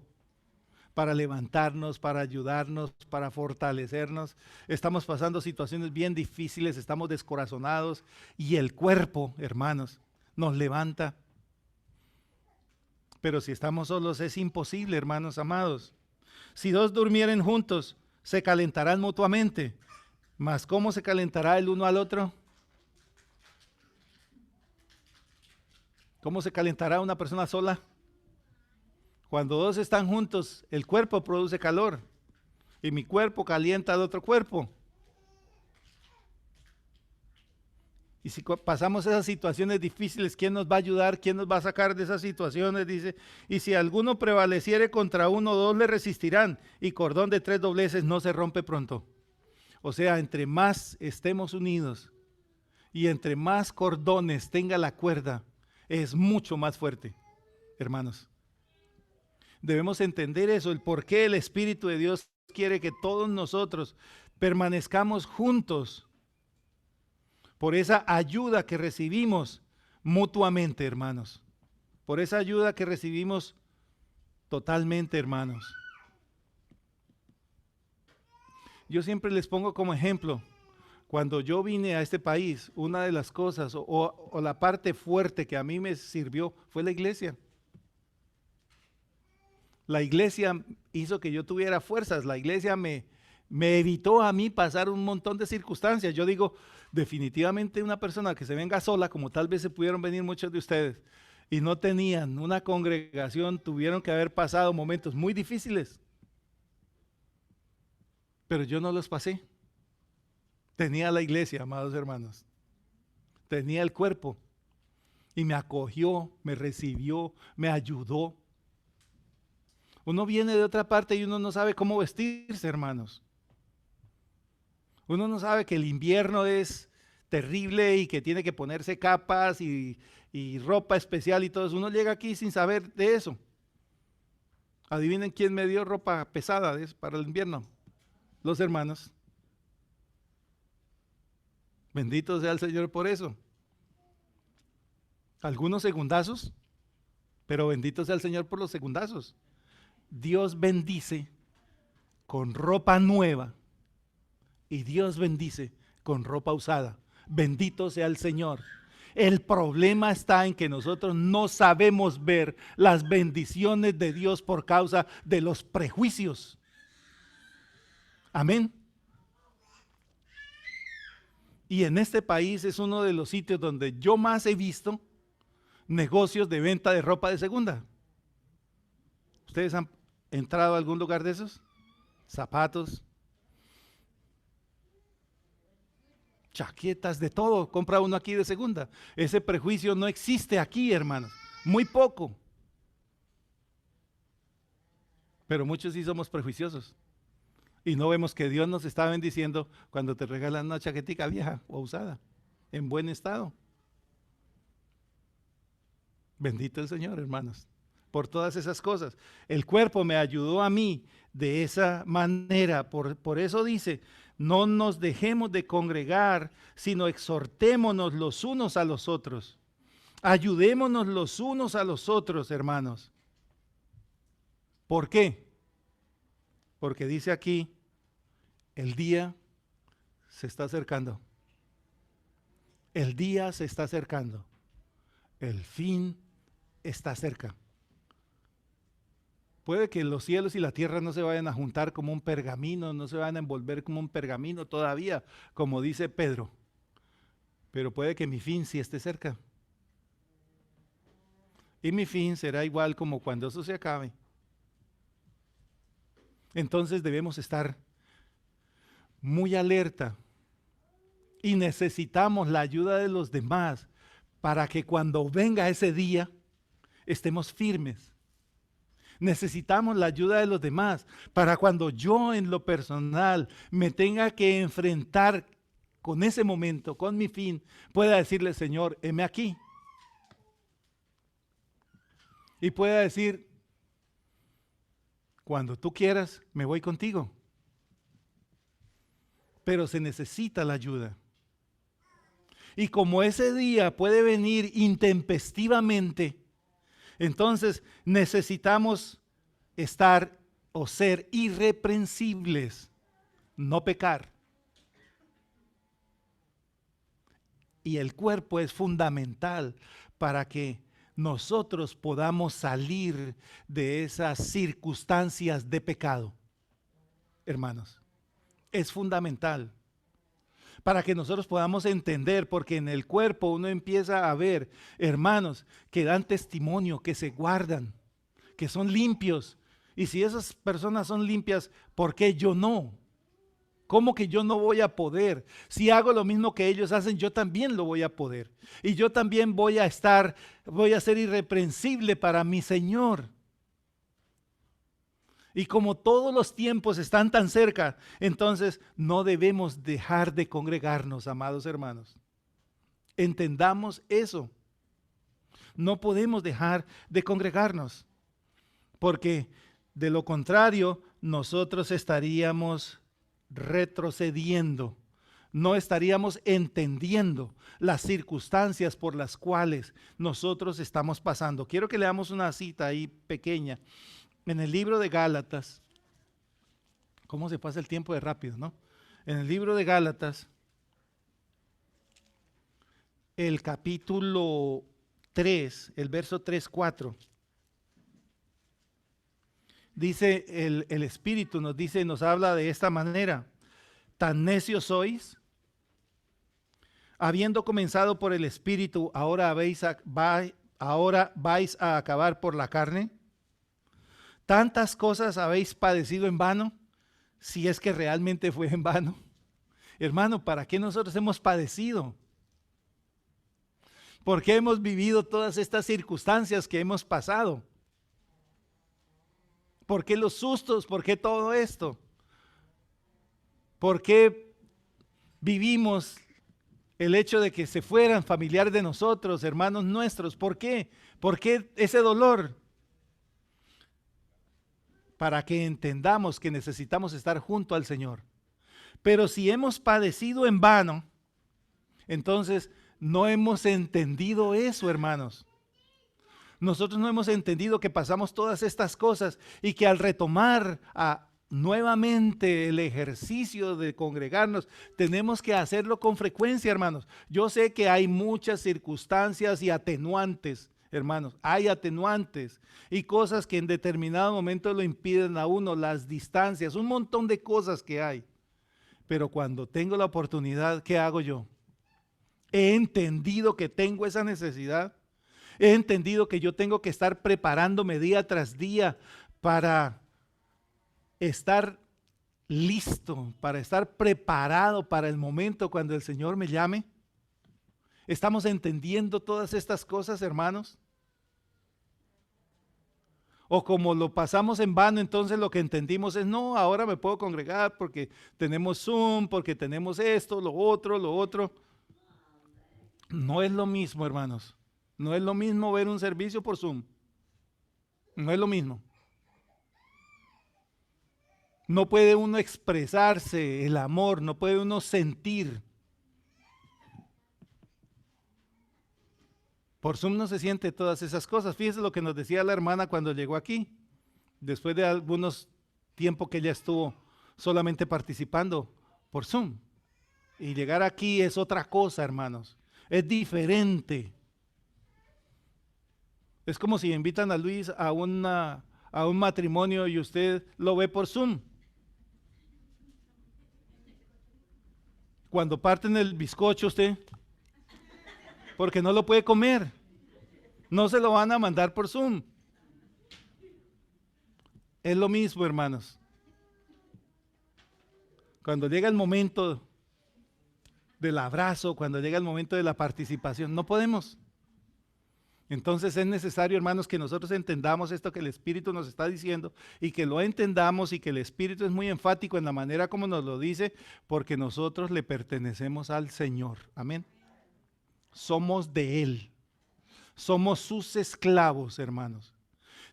para levantarnos, para ayudarnos, para fortalecernos. Estamos pasando situaciones bien difíciles, estamos descorazonados y el cuerpo, hermanos, nos levanta. Pero si estamos solos es imposible, hermanos amados. Si 2 durmieren juntos, se calentarán mutuamente. Mas ¿cómo se calentará el uno al otro? ¿Cómo se calentará una persona sola? Cuando 2 están juntos, el cuerpo produce calor y mi cuerpo calienta al otro cuerpo. Y si pasamos esas situaciones difíciles, ¿quién nos va a ayudar? ¿Quién nos va a sacar de esas situaciones? Dice, y si alguno prevaleciere contra uno, 2 le resistirán, y cordón de 3 dobleces no se rompe pronto. O sea, entre más estemos unidos y entre más cordones tenga la cuerda, es mucho más fuerte, hermanos. Debemos entender eso, el por qué el Espíritu de Dios quiere que todos nosotros permanezcamos juntos por esa ayuda que recibimos mutuamente, hermanos. Por esa ayuda que recibimos totalmente, hermanos. Yo siempre les pongo como ejemplo, cuando yo vine a este país, una de las cosas o la parte fuerte que a mí me sirvió fue la iglesia. La iglesia hizo que yo tuviera fuerzas, la iglesia me Me evitó a mí pasar un montón de circunstancias. Yo digo, definitivamente una persona que se venga sola, como tal vez se pudieron venir muchos de ustedes, y no tenían una congregación, tuvieron que haber pasado momentos muy difíciles. Pero yo no los pasé. Tenía la iglesia, amados hermanos. Tenía el cuerpo. Y me acogió, me recibió, me ayudó. Uno viene de otra parte y uno no sabe cómo vestirse, hermanos. Uno no sabe que el invierno es terrible y que tiene que ponerse capas y ropa especial y todo eso. Uno llega aquí sin saber de eso. Adivinen quién me dio ropa pesada para el invierno. Los hermanos. Bendito sea el Señor por eso. Algunos segundazos, pero bendito sea el Señor por los segundazos. Dios bendice con ropa nueva y Dios bendice con ropa usada. Bendito sea el Señor. El problema está en que nosotros no sabemos ver las bendiciones de Dios por causa de los prejuicios. Amén. Y en este país es uno de los sitios donde yo más he visto negocios de venta de ropa de segunda. ¿Ustedes han entrado a algún lugar de esos? Zapatos, chaquetas, de todo, compra uno aquí de segunda. Ese prejuicio no existe aquí, hermanos, muy poco. Pero muchos sí somos prejuiciosos y no vemos que Dios nos está bendiciendo cuando te regalan una chaquetica vieja o usada, en buen estado. Bendito el Señor, hermanos, por todas esas cosas. El cuerpo me ayudó a mí de esa manera, por eso dice, no nos dejemos de congregar, sino exhortémonos los unos a los otros. Ayudémonos los unos a los otros, hermanos. ¿Por qué? Porque dice aquí, el día se está acercando. El día se está acercando. El fin está cerca. Puede que los cielos y la tierra no se vayan a juntar como un pergamino, no se vayan a envolver como un pergamino todavía, como dice Pedro. Pero puede que mi fin sí esté cerca. Y mi fin será igual como cuando eso se acabe. Entonces debemos estar muy alerta y necesitamos la ayuda de los demás para que cuando venga ese día estemos firmes. Necesitamos la ayuda de los demás para cuando yo en lo personal me tenga que enfrentar con ese momento, con mi fin, pueda decirle, Señor, heme aquí. Y pueda decir, cuando tú quieras, me voy contigo. Pero se necesita la ayuda. Y como ese día puede venir intempestivamente, entonces necesitamos estar o ser irreprensibles, no pecar. Y el cuerpo es fundamental para que nosotros podamos salir de esas circunstancias de pecado. Hermanos, es fundamental para que nosotros podamos entender, porque en el cuerpo uno empieza a ver hermanos que dan testimonio, que se guardan, que son limpios. Y si esas personas son limpias, ¿por qué yo no? ¿Cómo que yo no voy a poder? Si hago lo mismo que ellos hacen, yo también lo voy a poder. Y yo también voy a ser irreprensible para mi Señor. Y como todos los tiempos están tan cerca, entonces no debemos dejar de congregarnos, amados hermanos. Entendamos eso. No podemos dejar de congregarnos, porque de lo contrario, nosotros estaríamos retrocediendo, no estaríamos entendiendo las circunstancias por las cuales nosotros estamos pasando. Quiero que leamos una cita ahí pequeña en el libro de Gálatas. ¿Cómo se pasa el tiempo de rápido, no? En el libro de Gálatas, el capítulo 3, el verso 3, 4. dice el Espíritu, nos dice, nos habla de esta manera: tan necios sois, habiendo comenzado por el Espíritu, ahora vais a acabar por la carne. Tantas cosas habéis padecido en vano, si es que realmente fue en vano. Hermano, ¿para qué nosotros hemos padecido? ¿Por qué hemos vivido todas estas circunstancias que hemos pasado? ¿Por qué los sustos? ¿Por qué todo esto? ¿Por qué vivimos el hecho de que se fueran familiares de nosotros, hermanos nuestros? ¿Por qué? ¿Por qué ese dolor? Para que entendamos que necesitamos estar junto al Señor. Pero si hemos padecido en vano, entonces no hemos entendido eso, hermanos. Nosotros no hemos entendido que pasamos todas estas cosas y que al retomar nuevamente el ejercicio de congregarnos, tenemos que hacerlo con frecuencia, hermanos. Yo sé que hay muchas circunstancias y atenuantes, hermanos. Hay atenuantes y cosas que en determinado momento lo impiden a uno, las distancias, un montón de cosas que hay. Pero cuando tengo la oportunidad, ¿qué hago yo? He entendido que tengo esa necesidad. He entendido que yo tengo que estar preparándome día tras día para estar listo, para estar preparado para el momento cuando el Señor me llame. ¿Estamos entendiendo todas estas cosas, hermanos? O como lo pasamos en vano, entonces lo que entendimos es, no, ahora me puedo congregar porque tenemos Zoom, porque tenemos esto, lo otro, lo otro. No es lo mismo, hermanos. No es lo mismo ver un servicio por Zoom. No es lo mismo. No puede uno expresarse el amor, no puede uno sentir. Por Zoom no se siente todas esas cosas. Fíjese lo que nos decía la hermana cuando llegó aquí, después de algunos tiempos que ella estuvo solamente participando por Zoom. Y llegar aquí es otra cosa, hermanos. Es diferente. Es como si invitan a Luis a un matrimonio y usted lo ve por Zoom. Cuando parten el bizcocho usted, porque no lo puede comer, no se lo van a mandar por Zoom. Es lo mismo, hermanos. Cuando llega el momento del abrazo, cuando llega el momento de la participación, no podemos. Entonces es necesario, hermanos, que nosotros entendamos esto que el Espíritu nos está diciendo y que lo entendamos, y que el Espíritu es muy enfático en la manera como nos lo dice, porque nosotros le pertenecemos al Señor. Amén. Somos de Él. Somos sus esclavos, hermanos.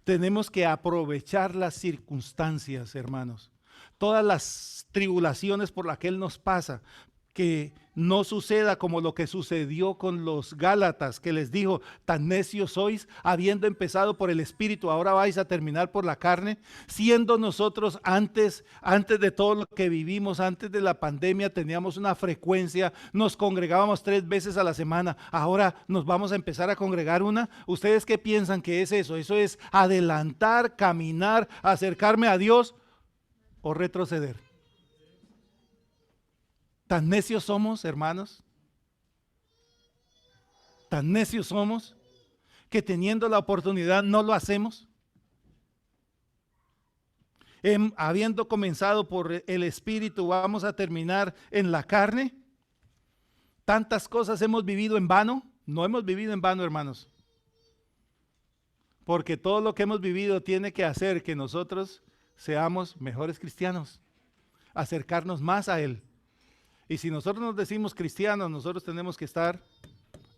Tenemos que aprovechar las circunstancias, hermanos. Todas las tribulaciones por las que Él nos pasa, que no suceda como lo que sucedió con los Gálatas, que les dijo, tan necios sois, habiendo empezado por el Espíritu, ahora vais a terminar por la carne. Siendo nosotros antes de todo lo que vivimos, antes de la pandemia, teníamos una frecuencia, nos congregábamos 3 veces a la semana, ahora nos vamos a empezar a congregar una. ¿Ustedes qué piensan que es eso? ¿Eso es adelantar, caminar, acercarme a Dios o retroceder? ¿Tan necios somos, hermanos? ¿Tan necios somos que teniendo la oportunidad no lo hacemos? Habiendo comenzado por el Espíritu, ¿vamos a terminar en la carne? ¿Tantas cosas hemos vivido en vano? No hemos vivido en vano, hermanos. Porque todo lo que hemos vivido tiene que hacer que nosotros seamos mejores cristianos, acercarnos más a Él. Y si nosotros nos decimos cristianos, nosotros tenemos que estar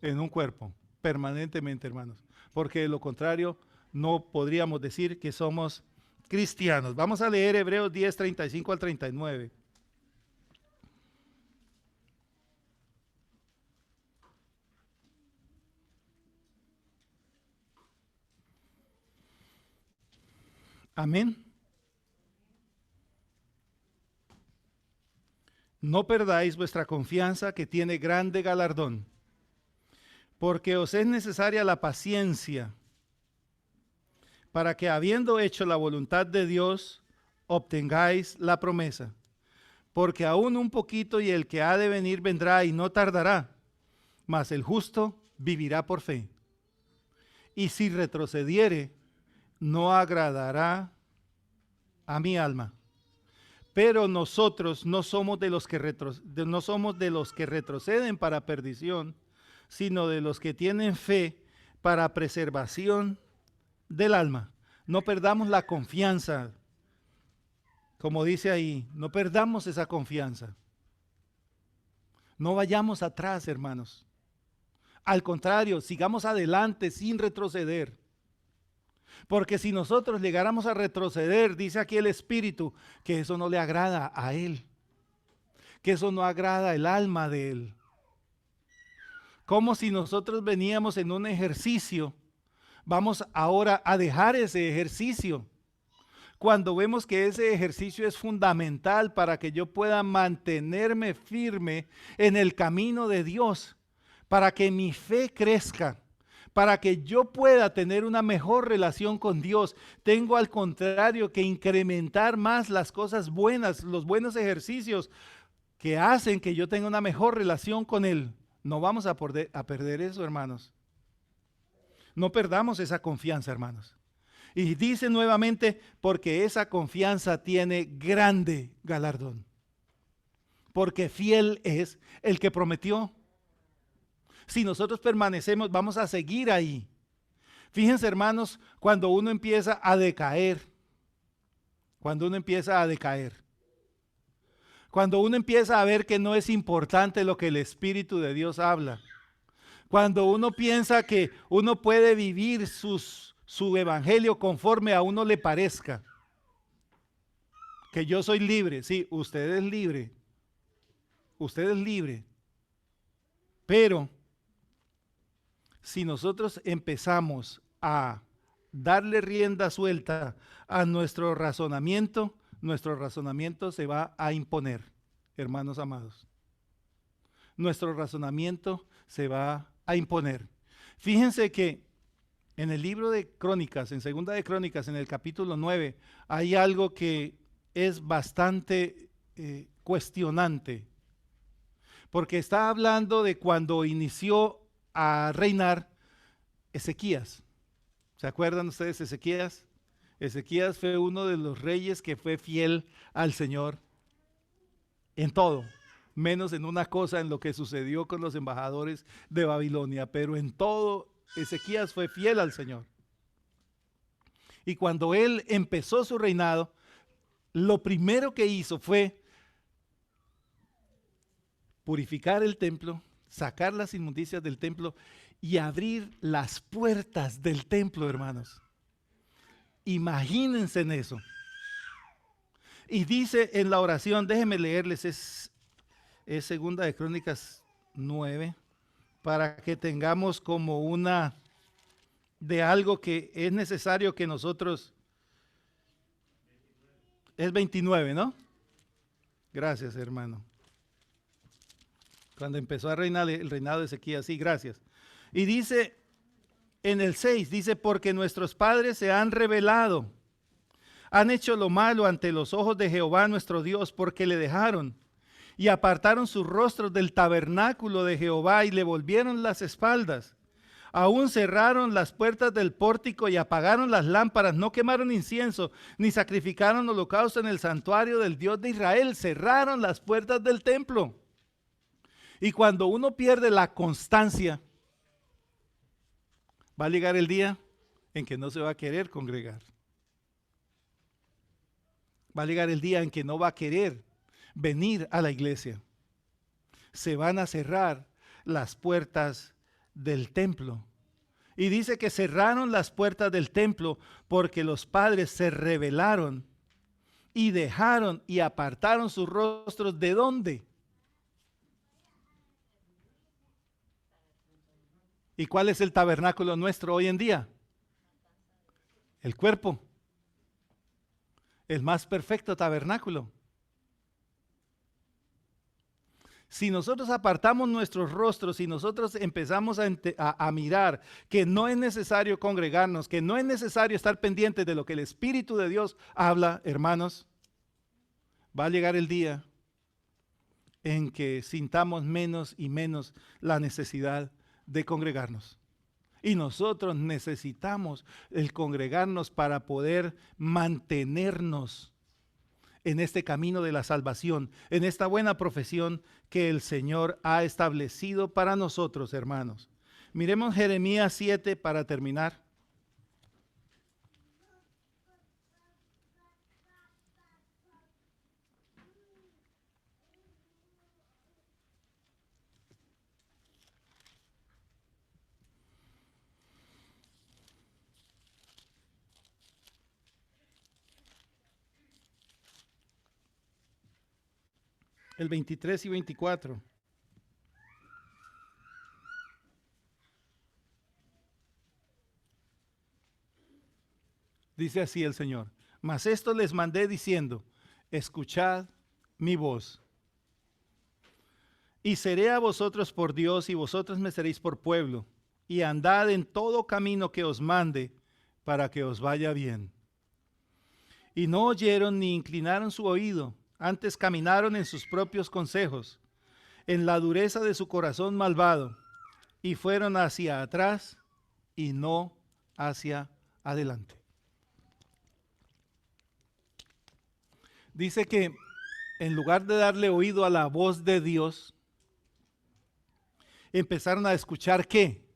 en un cuerpo permanentemente, hermanos, porque de lo contrario no podríamos decir que somos cristianos. Vamos a leer Hebreos 10, 35 al 39. Amén. No perdáis vuestra confianza, que tiene grande galardón, porque os es necesaria la paciencia para que habiendo hecho la voluntad de Dios, obtengáis la promesa. Porque aún un poquito y el que ha de venir vendrá y no tardará, mas el justo vivirá por fe. Y si retrocediere, no agradará a mi alma. Pero nosotros no somos de los que retroceden para perdición, sino de los que tienen fe para preservación del alma. No perdamos la confianza, como dice ahí, no perdamos esa confianza. No vayamos atrás, hermanos. Al contrario, sigamos adelante sin retroceder. Porque si nosotros llegáramos a retroceder, dice aquí el Espíritu, que eso no le agrada a Él, que eso no agrada el alma de Él. Como si nosotros veníamos en un ejercicio, vamos ahora a dejar ese ejercicio. Cuando vemos que ese ejercicio es fundamental para que yo pueda mantenerme firme en el camino de Dios, para que mi fe crezca, para que yo pueda tener una mejor relación con Dios, tengo al contrario que incrementar más las cosas buenas, los buenos ejercicios que hacen que yo tenga una mejor relación con Él. No vamos a perder eso, hermanos. No perdamos esa confianza, hermanos. Y dice nuevamente, porque esa confianza tiene grande galardón. Porque fiel es el que prometió. Si nosotros permanecemos, vamos a seguir ahí. Fíjense, hermanos, cuando uno empieza a decaer, cuando uno empieza a ver que no es importante lo que el Espíritu de Dios habla, cuando uno piensa que uno puede vivir su evangelio conforme a uno le parezca, que yo soy libre, sí, usted es libre, pero si nosotros empezamos a darle rienda suelta a nuestro razonamiento se va a imponer, hermanos amados. Nuestro razonamiento se va a imponer. Fíjense que en el libro de Crónicas, en Segunda de Crónicas, en el capítulo 9, hay algo que es bastante cuestionante, porque está hablando de cuando inició a reinar Ezequías. ¿Se acuerdan ustedes de Ezequías? Ezequías fue uno de los reyes que fue fiel al Señor en todo, menos en una cosa, en lo que sucedió con los embajadores de Babilonia, pero en todo Ezequías fue fiel al Señor. Y cuando él empezó su reinado, lo primero que hizo fue purificar el templo, sacar las inmundicias del templo y abrir las puertas del templo, hermanos. Imagínense en eso. Y dice en la oración, déjenme leerles, es Segunda de Crónicas 9, para que tengamos como una de algo que es necesario que nosotros, es 29, ¿no? Gracias, hermano. Cuando empezó a reinar el reinado de Ezequías, sí, gracias. Y dice en el 6, dice, porque nuestros padres se han rebelado, han hecho lo malo ante los ojos de Jehová nuestro Dios, porque le dejaron y apartaron sus rostros del tabernáculo de Jehová y le volvieron las espaldas. Aún cerraron las puertas del pórtico y apagaron las lámparas, no quemaron incienso, ni sacrificaron holocausto en el santuario del Dios de Israel. Cerraron las puertas del templo. Y cuando uno pierde la constancia, va a llegar el día en que no se va a querer congregar. Va a llegar el día en que no va a querer venir a la iglesia. Se van a cerrar las puertas del templo. Y dice que cerraron las puertas del templo porque los padres se rebelaron y dejaron y apartaron sus rostros. ¿De dónde? ¿Y cuál es el tabernáculo nuestro hoy en día? El cuerpo. El más perfecto tabernáculo. Si nosotros apartamos nuestros rostros y nosotros empezamos a mirar que no es necesario congregarnos, que no es necesario estar pendientes de lo que el Espíritu de Dios habla, hermanos, va a llegar el día en que sintamos menos y menos la necesidad de congregarnos. Y nosotros necesitamos el congregarnos para poder mantenernos en este camino de la salvación, en esta buena profesión que el Señor ha establecido para nosotros, hermanos. Miremos Jeremías 7 para terminar. El 23 y 24. Dice así el Señor: mas esto les mandé diciendo, escuchad mi voz. Y seré a vosotros por Dios, y vosotros me seréis por pueblo, y andad en todo camino que os mande, para que os vaya bien. Y no oyeron ni inclinaron su oído, antes caminaron en sus propios consejos, en la dureza de su corazón malvado, y fueron hacia atrás y no hacia adelante. Dice que en lugar de darle oído a la voz de Dios, empezaron a escuchar ¿qué?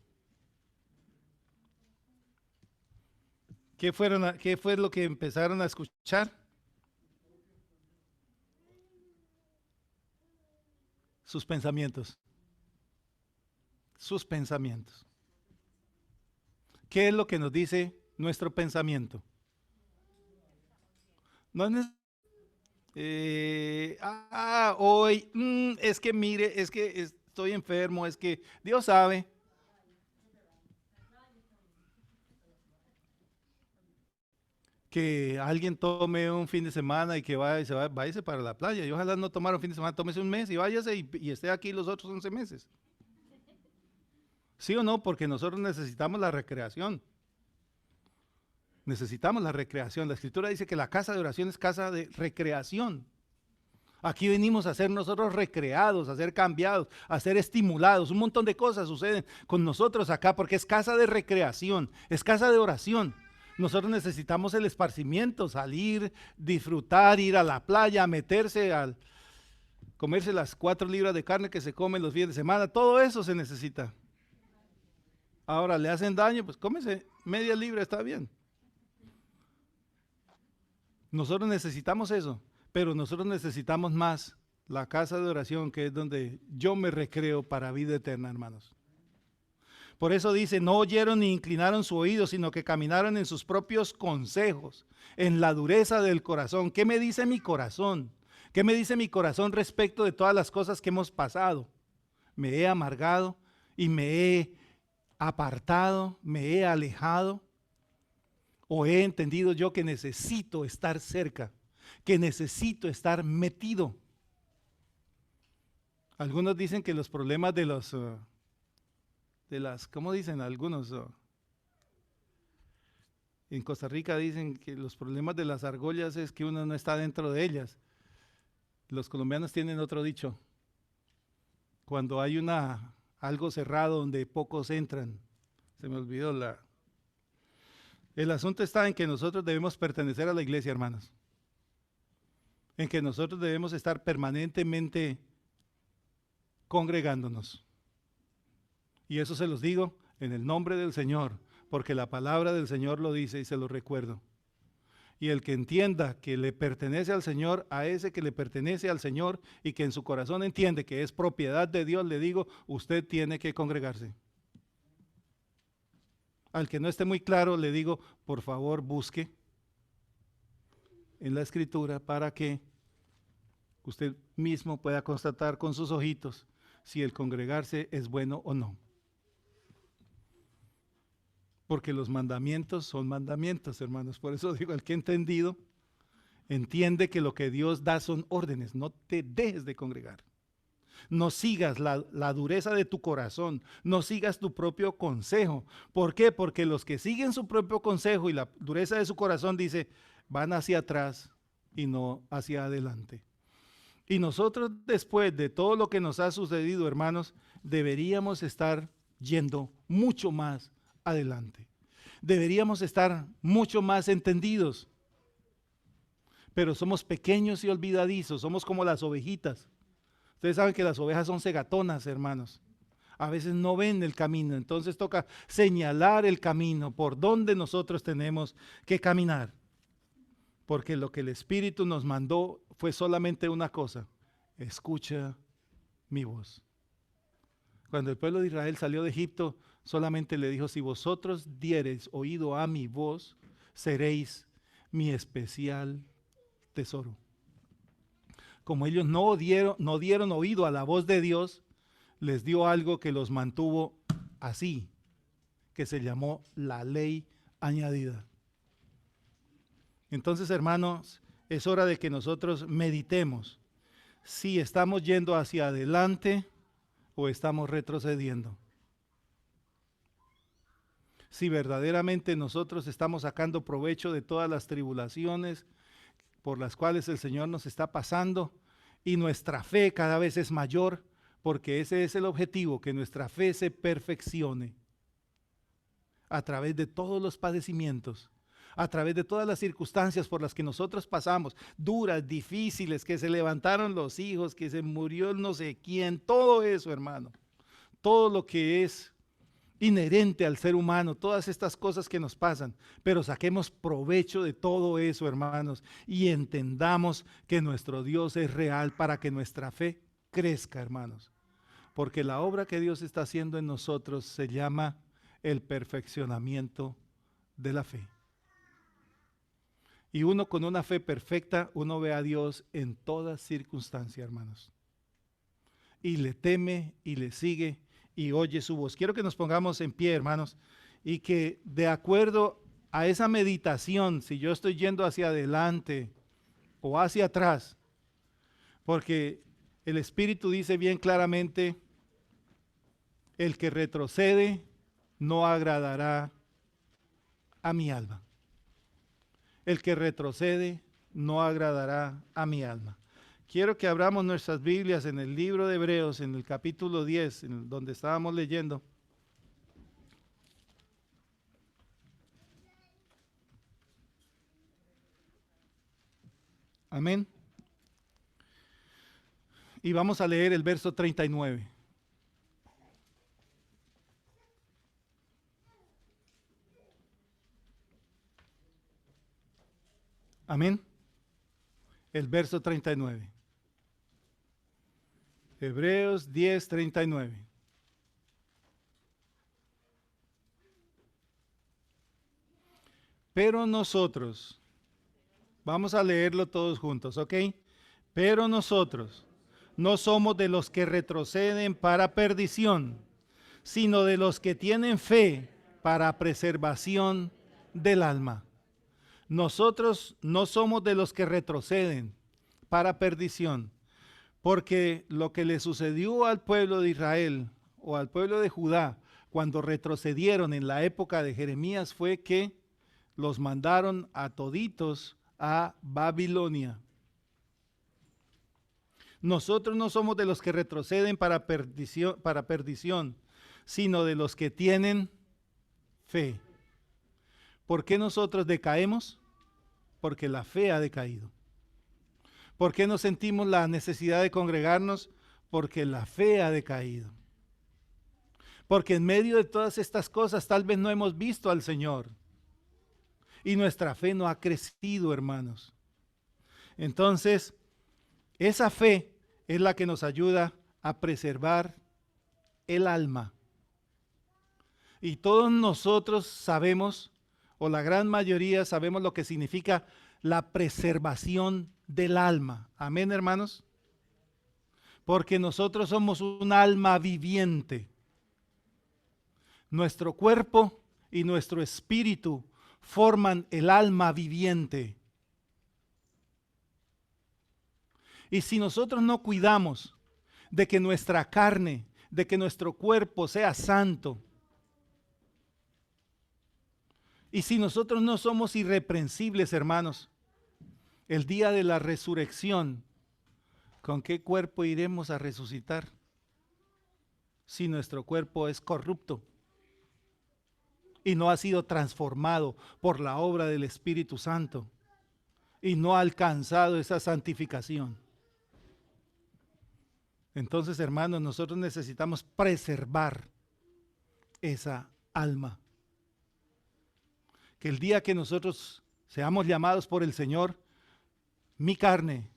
¿Qué fue lo que empezaron a escuchar? Sus pensamientos. Sus pensamientos. ¿Qué es lo que nos dice nuestro pensamiento? No es hoy, es que mire, es que estoy enfermo, es que Dios sabe. Que alguien tome un fin de semana y que váyase para la playa. Y ojalá no tomar un fin de semana, tómese un mes y váyase y esté aquí los otros 11 meses. ¿Sí o no? Porque nosotros necesitamos la recreación. Necesitamos la recreación. La Escritura dice que la casa de oración es casa de recreación. Aquí venimos a ser nosotros recreados, a ser cambiados, a ser estimulados. Un montón de cosas suceden con nosotros acá porque es casa de recreación, es casa de oración. Nosotros necesitamos el esparcimiento, salir, disfrutar, ir a la playa, comerse las 4 libras de carne que se comen los fines de semana. Todo eso se necesita. Ahora, ¿le hacen daño? Pues cómese media libra, está bien. Nosotros necesitamos eso, pero nosotros necesitamos más la casa de oración, que es donde yo me recreo para vida eterna, hermanos. Por eso dice, no oyeron ni inclinaron su oído, sino que caminaron en sus propios consejos, en la dureza del corazón. ¿Qué me dice mi corazón? ¿Qué me dice mi corazón respecto de todas las cosas que hemos pasado? Me he amargado y me he apartado, me he alejado. ¿O he entendido yo que necesito estar cerca, que necesito estar metido? Algunos dicen que los problemas ¿cómo dicen algunos? En Costa Rica dicen que los problemas de las argollas es que uno no está dentro de ellas. Los colombianos tienen otro dicho: cuando hay algo cerrado donde pocos entran. Se me olvidó El asunto está en que nosotros debemos pertenecer a la iglesia, hermanos. En que nosotros debemos estar permanentemente congregándonos. Y eso se los digo en el nombre del Señor, porque la palabra del Señor lo dice y se lo recuerdo. Y el que entienda que le pertenece al Señor, a ese que le pertenece al Señor y que en su corazón entiende que es propiedad de Dios, le digo, usted tiene que congregarse. Al que no esté muy claro, le digo, por favor, busque en la Escritura para que usted mismo pueda constatar con sus ojitos si el congregarse es bueno o no. Porque los mandamientos son mandamientos, hermanos. Por eso digo, el que ha entendido, entiende que lo que Dios da son órdenes. No te dejes de congregar. No sigas la dureza de tu corazón, no sigas tu propio consejo. ¿Por qué? Porque los que siguen su propio consejo y la dureza de su corazón, dice, van hacia atrás y no hacia adelante. Y nosotros, después de todo lo que nos ha sucedido, hermanos, deberíamos estar yendo mucho más adelante. Deberíamos estar mucho más entendidos. Pero somos pequeños y olvidadizos, somos como las ovejitas. Ustedes saben que las ovejas son cegatonas, hermanos. A veces no ven el camino, entonces toca señalar el camino por donde nosotros tenemos que caminar. Porque lo que el Espíritu nos mandó fue solamente una cosa: escucha mi voz. Cuando el pueblo de Israel salió de Egipto, solamente le dijo: si vosotros diereis oído a mi voz, seréis mi especial tesoro. Como ellos no dieron oído a la voz de Dios, les dio algo que los mantuvo así, que se llamó la ley añadida. Entonces, hermanos, es hora de que nosotros meditemos si estamos yendo hacia adelante o estamos retrocediendo. Si verdaderamente nosotros estamos sacando provecho de todas las tribulaciones por las cuales el Señor nos está pasando, y nuestra fe cada vez es mayor, porque ese es el objetivo, que nuestra fe se perfeccione a través de todos los padecimientos, a través de todas las circunstancias por las que nosotros pasamos, duras, difíciles, que se levantaron los hijos, que se murió no sé quién, todo eso, hermano, todo lo que es inherente al ser humano, todas estas cosas que nos pasan, pero saquemos provecho de todo eso, hermanos, y entendamos que nuestro Dios es real para que nuestra fe crezca, hermanos, porque la obra que Dios está haciendo en nosotros se llama el perfeccionamiento de la fe. Y uno con una fe perfecta, uno ve a Dios en toda circunstancia, hermanos, y le teme y le sigue y oye su voz. Quiero que nos pongamos en pie, hermanos, y que de acuerdo a esa meditación, si yo estoy yendo hacia adelante o hacia atrás, porque el Espíritu dice bien claramente: el que retrocede no agradará a mi alma. El que retrocede no agradará a mi alma. Quiero que abramos nuestras Biblias en el libro de Hebreos, en el capítulo 10, donde estábamos leyendo. Amén. Y vamos a leer el verso 39. Amén. El verso 39. Hebreos 10, 39. Pero nosotros, vamos a leerlo todos juntos, ¿ok? Pero nosotros no somos de los que retroceden para perdición, sino de los que tienen fe para preservación del alma. Nosotros no somos de los que retroceden para perdición, porque lo que le sucedió al pueblo de Israel o al pueblo de Judá cuando retrocedieron en la época de Jeremías fue que los mandaron a toditos a Babilonia. Nosotros no somos de los que retroceden para perdición, sino de los que tienen fe. ¿Por qué nosotros decaemos? Porque la fe ha decaído. ¿Por qué no sentimos la necesidad de congregarnos? Porque la fe ha decaído. Porque en medio de todas estas cosas tal vez no hemos visto al Señor. Y nuestra fe no ha crecido, hermanos. Entonces, esa fe es la que nos ayuda a preservar el alma. Y todos nosotros sabemos, o la gran mayoría sabemos lo que significa la preservación del alma. Amén, hermanos. Porque nosotros somos un alma viviente. Nuestro cuerpo y nuestro espíritu forman el alma viviente. Y si nosotros no cuidamos de que nuestra carne, de que nuestro cuerpo sea santo. Y si nosotros no somos irreprensibles, hermanos, el día de la resurrección, ¿con qué cuerpo iremos a resucitar? Si nuestro cuerpo es corrupto y no ha sido transformado por la obra del Espíritu Santo y no ha alcanzado esa santificación. Entonces, hermanos, nosotros necesitamos preservar esa alma. Que el día que nosotros seamos llamados por el Señor, mi carne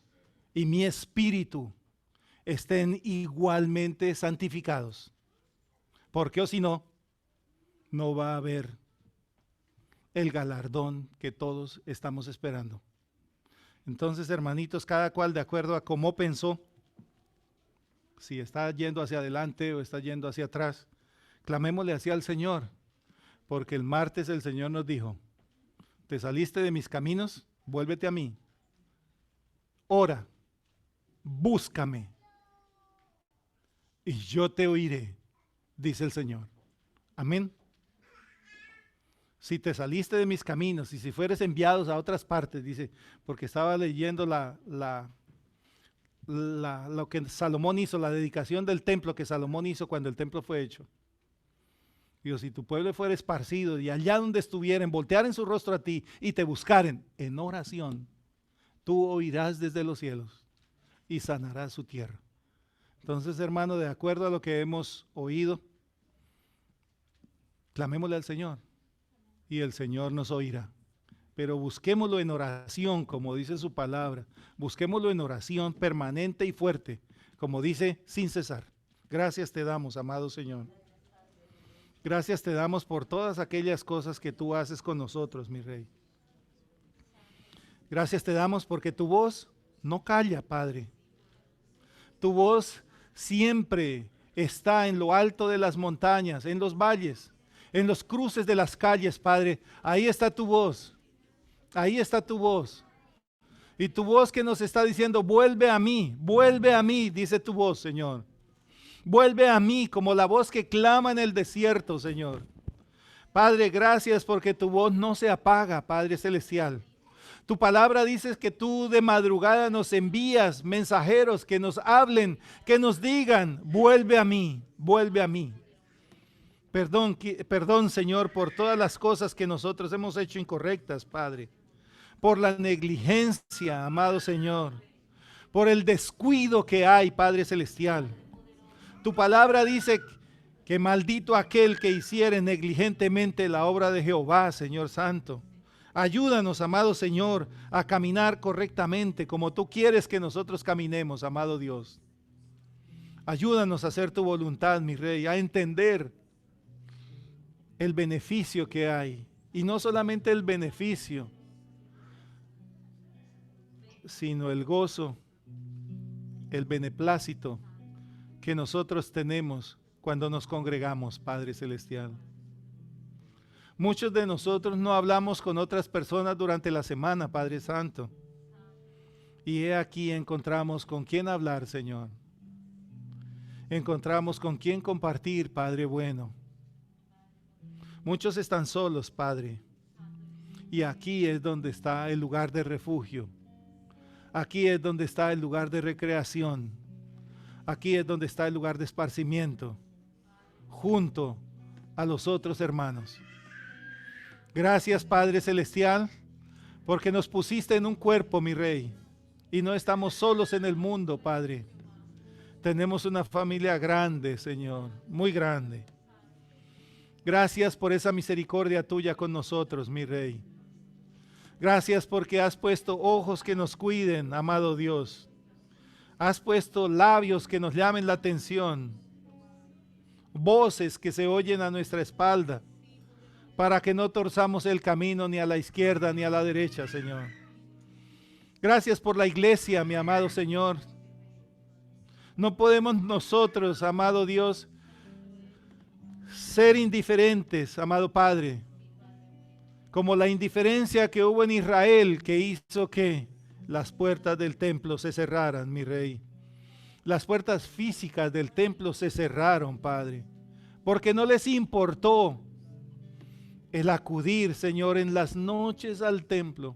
y mi espíritu estén igualmente santificados. Porque o si no, no va a haber el galardón que todos estamos esperando. Entonces, hermanitos, cada cual de acuerdo a cómo pensó, si está yendo hacia adelante o está yendo hacia atrás, clamémosle hacia el Señor, porque el martes el Señor nos dijo: te saliste de mis caminos, vuélvete a mí. Ora, búscame, y yo te oiré, dice el Señor. Amén. Si te saliste de mis caminos y si fueres enviados a otras partes, dice, porque estaba leyendo lo que Salomón hizo, la dedicación del templo que Salomón hizo cuando el templo fue hecho. Dios, si tu pueblo fuera esparcido y allá donde estuvieren, voltearen su rostro a ti y te buscaren en oración, tú oirás desde los cielos y sanarás su tierra. Entonces, hermano, de acuerdo a lo que hemos oído, clamémosle al Señor y el Señor nos oirá. Pero busquémoslo en oración, como dice su palabra. Busquémoslo en oración permanente y fuerte, como dice, sin cesar. Gracias te damos, amado Señor. Gracias te damos por todas aquellas cosas que tú haces con nosotros, mi Rey. Gracias te damos porque tu voz no calla, Padre. Tu voz siempre está en lo alto de las montañas, en los valles, en los cruces de las calles, Padre. Ahí está tu voz. Ahí está tu voz. Y tu voz que nos está diciendo, vuelve a mí, dice tu voz, Señor. Vuelve a mí como la voz que clama en el desierto, Señor. Padre, gracias porque tu voz no se apaga, Padre Celestial. Tu palabra dice que tú de madrugada nos envías mensajeros que nos hablen, que nos digan, vuelve a mí, vuelve a mí. Perdón, Señor, por todas las cosas que nosotros hemos hecho incorrectas, Padre. Por la negligencia, amado Señor. Por el descuido que hay, Padre Celestial. Tu palabra dice que maldito aquel que hiciere negligentemente la obra de Jehová, Señor Santo. Ayúdanos, amado Señor, a caminar correctamente como tú quieres que nosotros caminemos, amado Dios. Ayúdanos a hacer tu voluntad, mi Rey, a entender el beneficio que hay. Y no solamente el beneficio, sino el gozo, el beneplácito que nosotros tenemos cuando nos congregamos, Padre Celestial. Muchos de nosotros no hablamos con otras personas durante la semana, Padre Santo. Y he aquí encontramos con quién hablar, Señor. Encontramos con quién compartir, Padre bueno. Muchos están solos, Padre. Y aquí es donde está el lugar de refugio. Aquí es donde está el lugar de recreación. Aquí es donde está el lugar de esparcimiento. Junto a los otros hermanos. Gracias, Padre Celestial, porque nos pusiste en un cuerpo, mi Rey. Y no estamos solos en el mundo, Padre. Tenemos una familia grande, Señor, muy grande. Gracias por esa misericordia tuya con nosotros, mi Rey. Gracias porque has puesto ojos que nos cuiden, amado Dios. Has puesto labios que nos llamen la atención. Voces que se oyen a nuestra espalda. Para que no torzamos el camino ni a la izquierda ni a la derecha, Señor. Gracias por la iglesia, mi amado Señor. No podemos nosotros, amado Dios, ser indiferentes, amado Padre, como la indiferencia que hubo en Israel, que hizo que las puertas del templo se cerraran, mi Rey. Las puertas físicas del templo se cerraron, Padre, porque no les importó el acudir, Señor, en las noches al templo,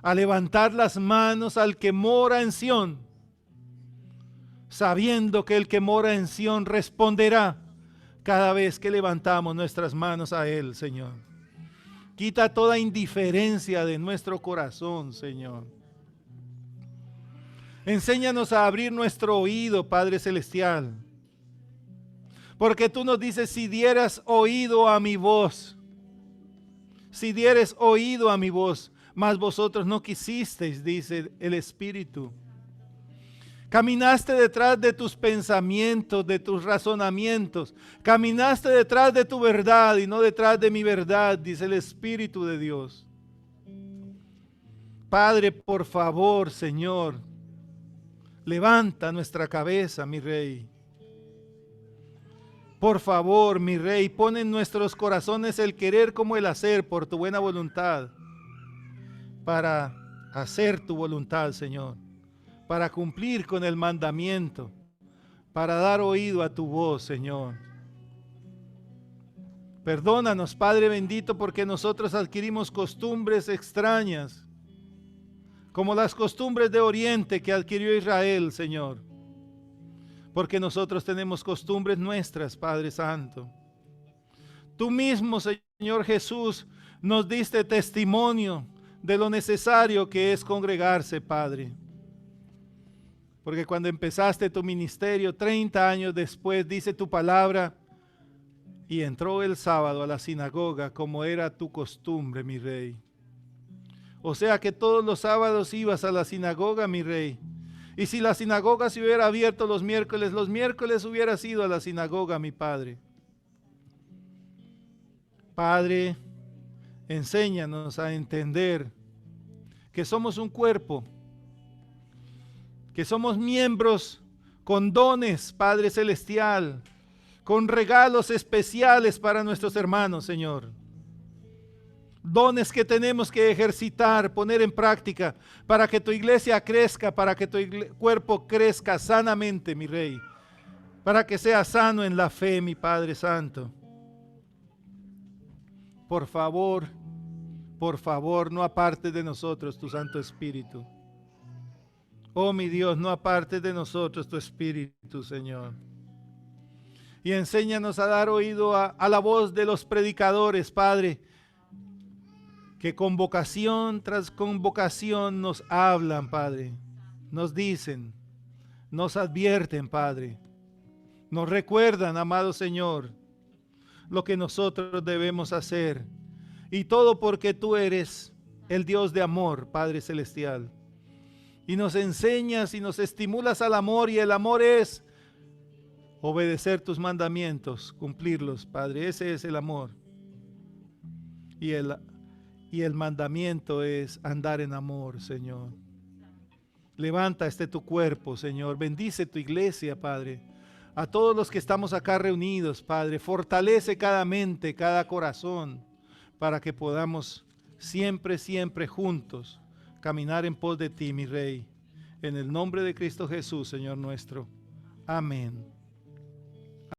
a levantar las manos al que mora en Sión, sabiendo que el que mora en Sión responderá cada vez que levantamos nuestras manos a Él, Señor. Quita toda indiferencia de nuestro corazón, Señor. Enséñanos a abrir nuestro oído, Padre Celestial. Porque tú nos dices, si dieras oído a mi voz, si dieres oído a mi voz, mas vosotros no quisisteis, dice el Espíritu. Caminaste detrás de tus pensamientos, de tus razonamientos. Caminaste detrás de tu verdad y no detrás de mi verdad, dice el Espíritu de Dios. Padre, por favor, Señor, levanta nuestra cabeza, mi Rey. Por favor, mi Rey, pon en nuestros corazones el querer como el hacer por tu buena voluntad, para hacer tu voluntad, Señor, para cumplir con el mandamiento, para dar oído a tu voz, Señor. Perdónanos, Padre bendito, porque nosotros adquirimos costumbres extrañas, como las costumbres de Oriente que adquirió Israel, Señor. Porque nosotros tenemos costumbres nuestras, Padre Santo. Tú mismo, Señor Jesús, nos diste testimonio de lo necesario que es congregarse, Padre. Porque cuando empezaste tu ministerio, 30 años después, dice tu palabra, y entró el sábado a la sinagoga como era tu costumbre, mi Rey. O sea que todos los sábados ibas a la sinagoga, mi Rey. Y si la sinagoga se hubiera abierto los miércoles hubieras ido a la sinagoga, mi Padre. Padre, enséñanos a entender que somos un cuerpo, que somos miembros con dones, Padre Celestial, con regalos especiales para nuestros hermanos, Señor. Dones que tenemos que ejercitar, poner en práctica, para que tu iglesia crezca, para que tu cuerpo crezca sanamente, mi Rey, para que sea sano en la fe, mi Padre Santo. Por favor, no apartes de nosotros tu Santo Espíritu. Oh, mi Dios, no apartes de nosotros tu Espíritu, Señor. Y enséñanos a dar oído a la voz de los predicadores, Padre, que convocación tras convocación nos hablan, Padre, nos dicen, nos advierten, Padre, nos recuerdan, amado Señor, lo que nosotros debemos hacer. Y todo porque tú eres el Dios de amor, Padre Celestial. Y nos enseñas y nos estimulas al amor, y el amor es obedecer tus mandamientos, cumplirlos, Padre. Ese es el amor. Y el mandamiento es andar en amor, Señor. Levanta tu cuerpo, Señor. Bendice tu iglesia, Padre. A todos los que estamos acá reunidos, Padre. Fortalece cada mente, cada corazón, para que podamos siempre, siempre juntos caminar en pos de ti, mi Rey. En el nombre de Cristo Jesús, Señor nuestro. Amén.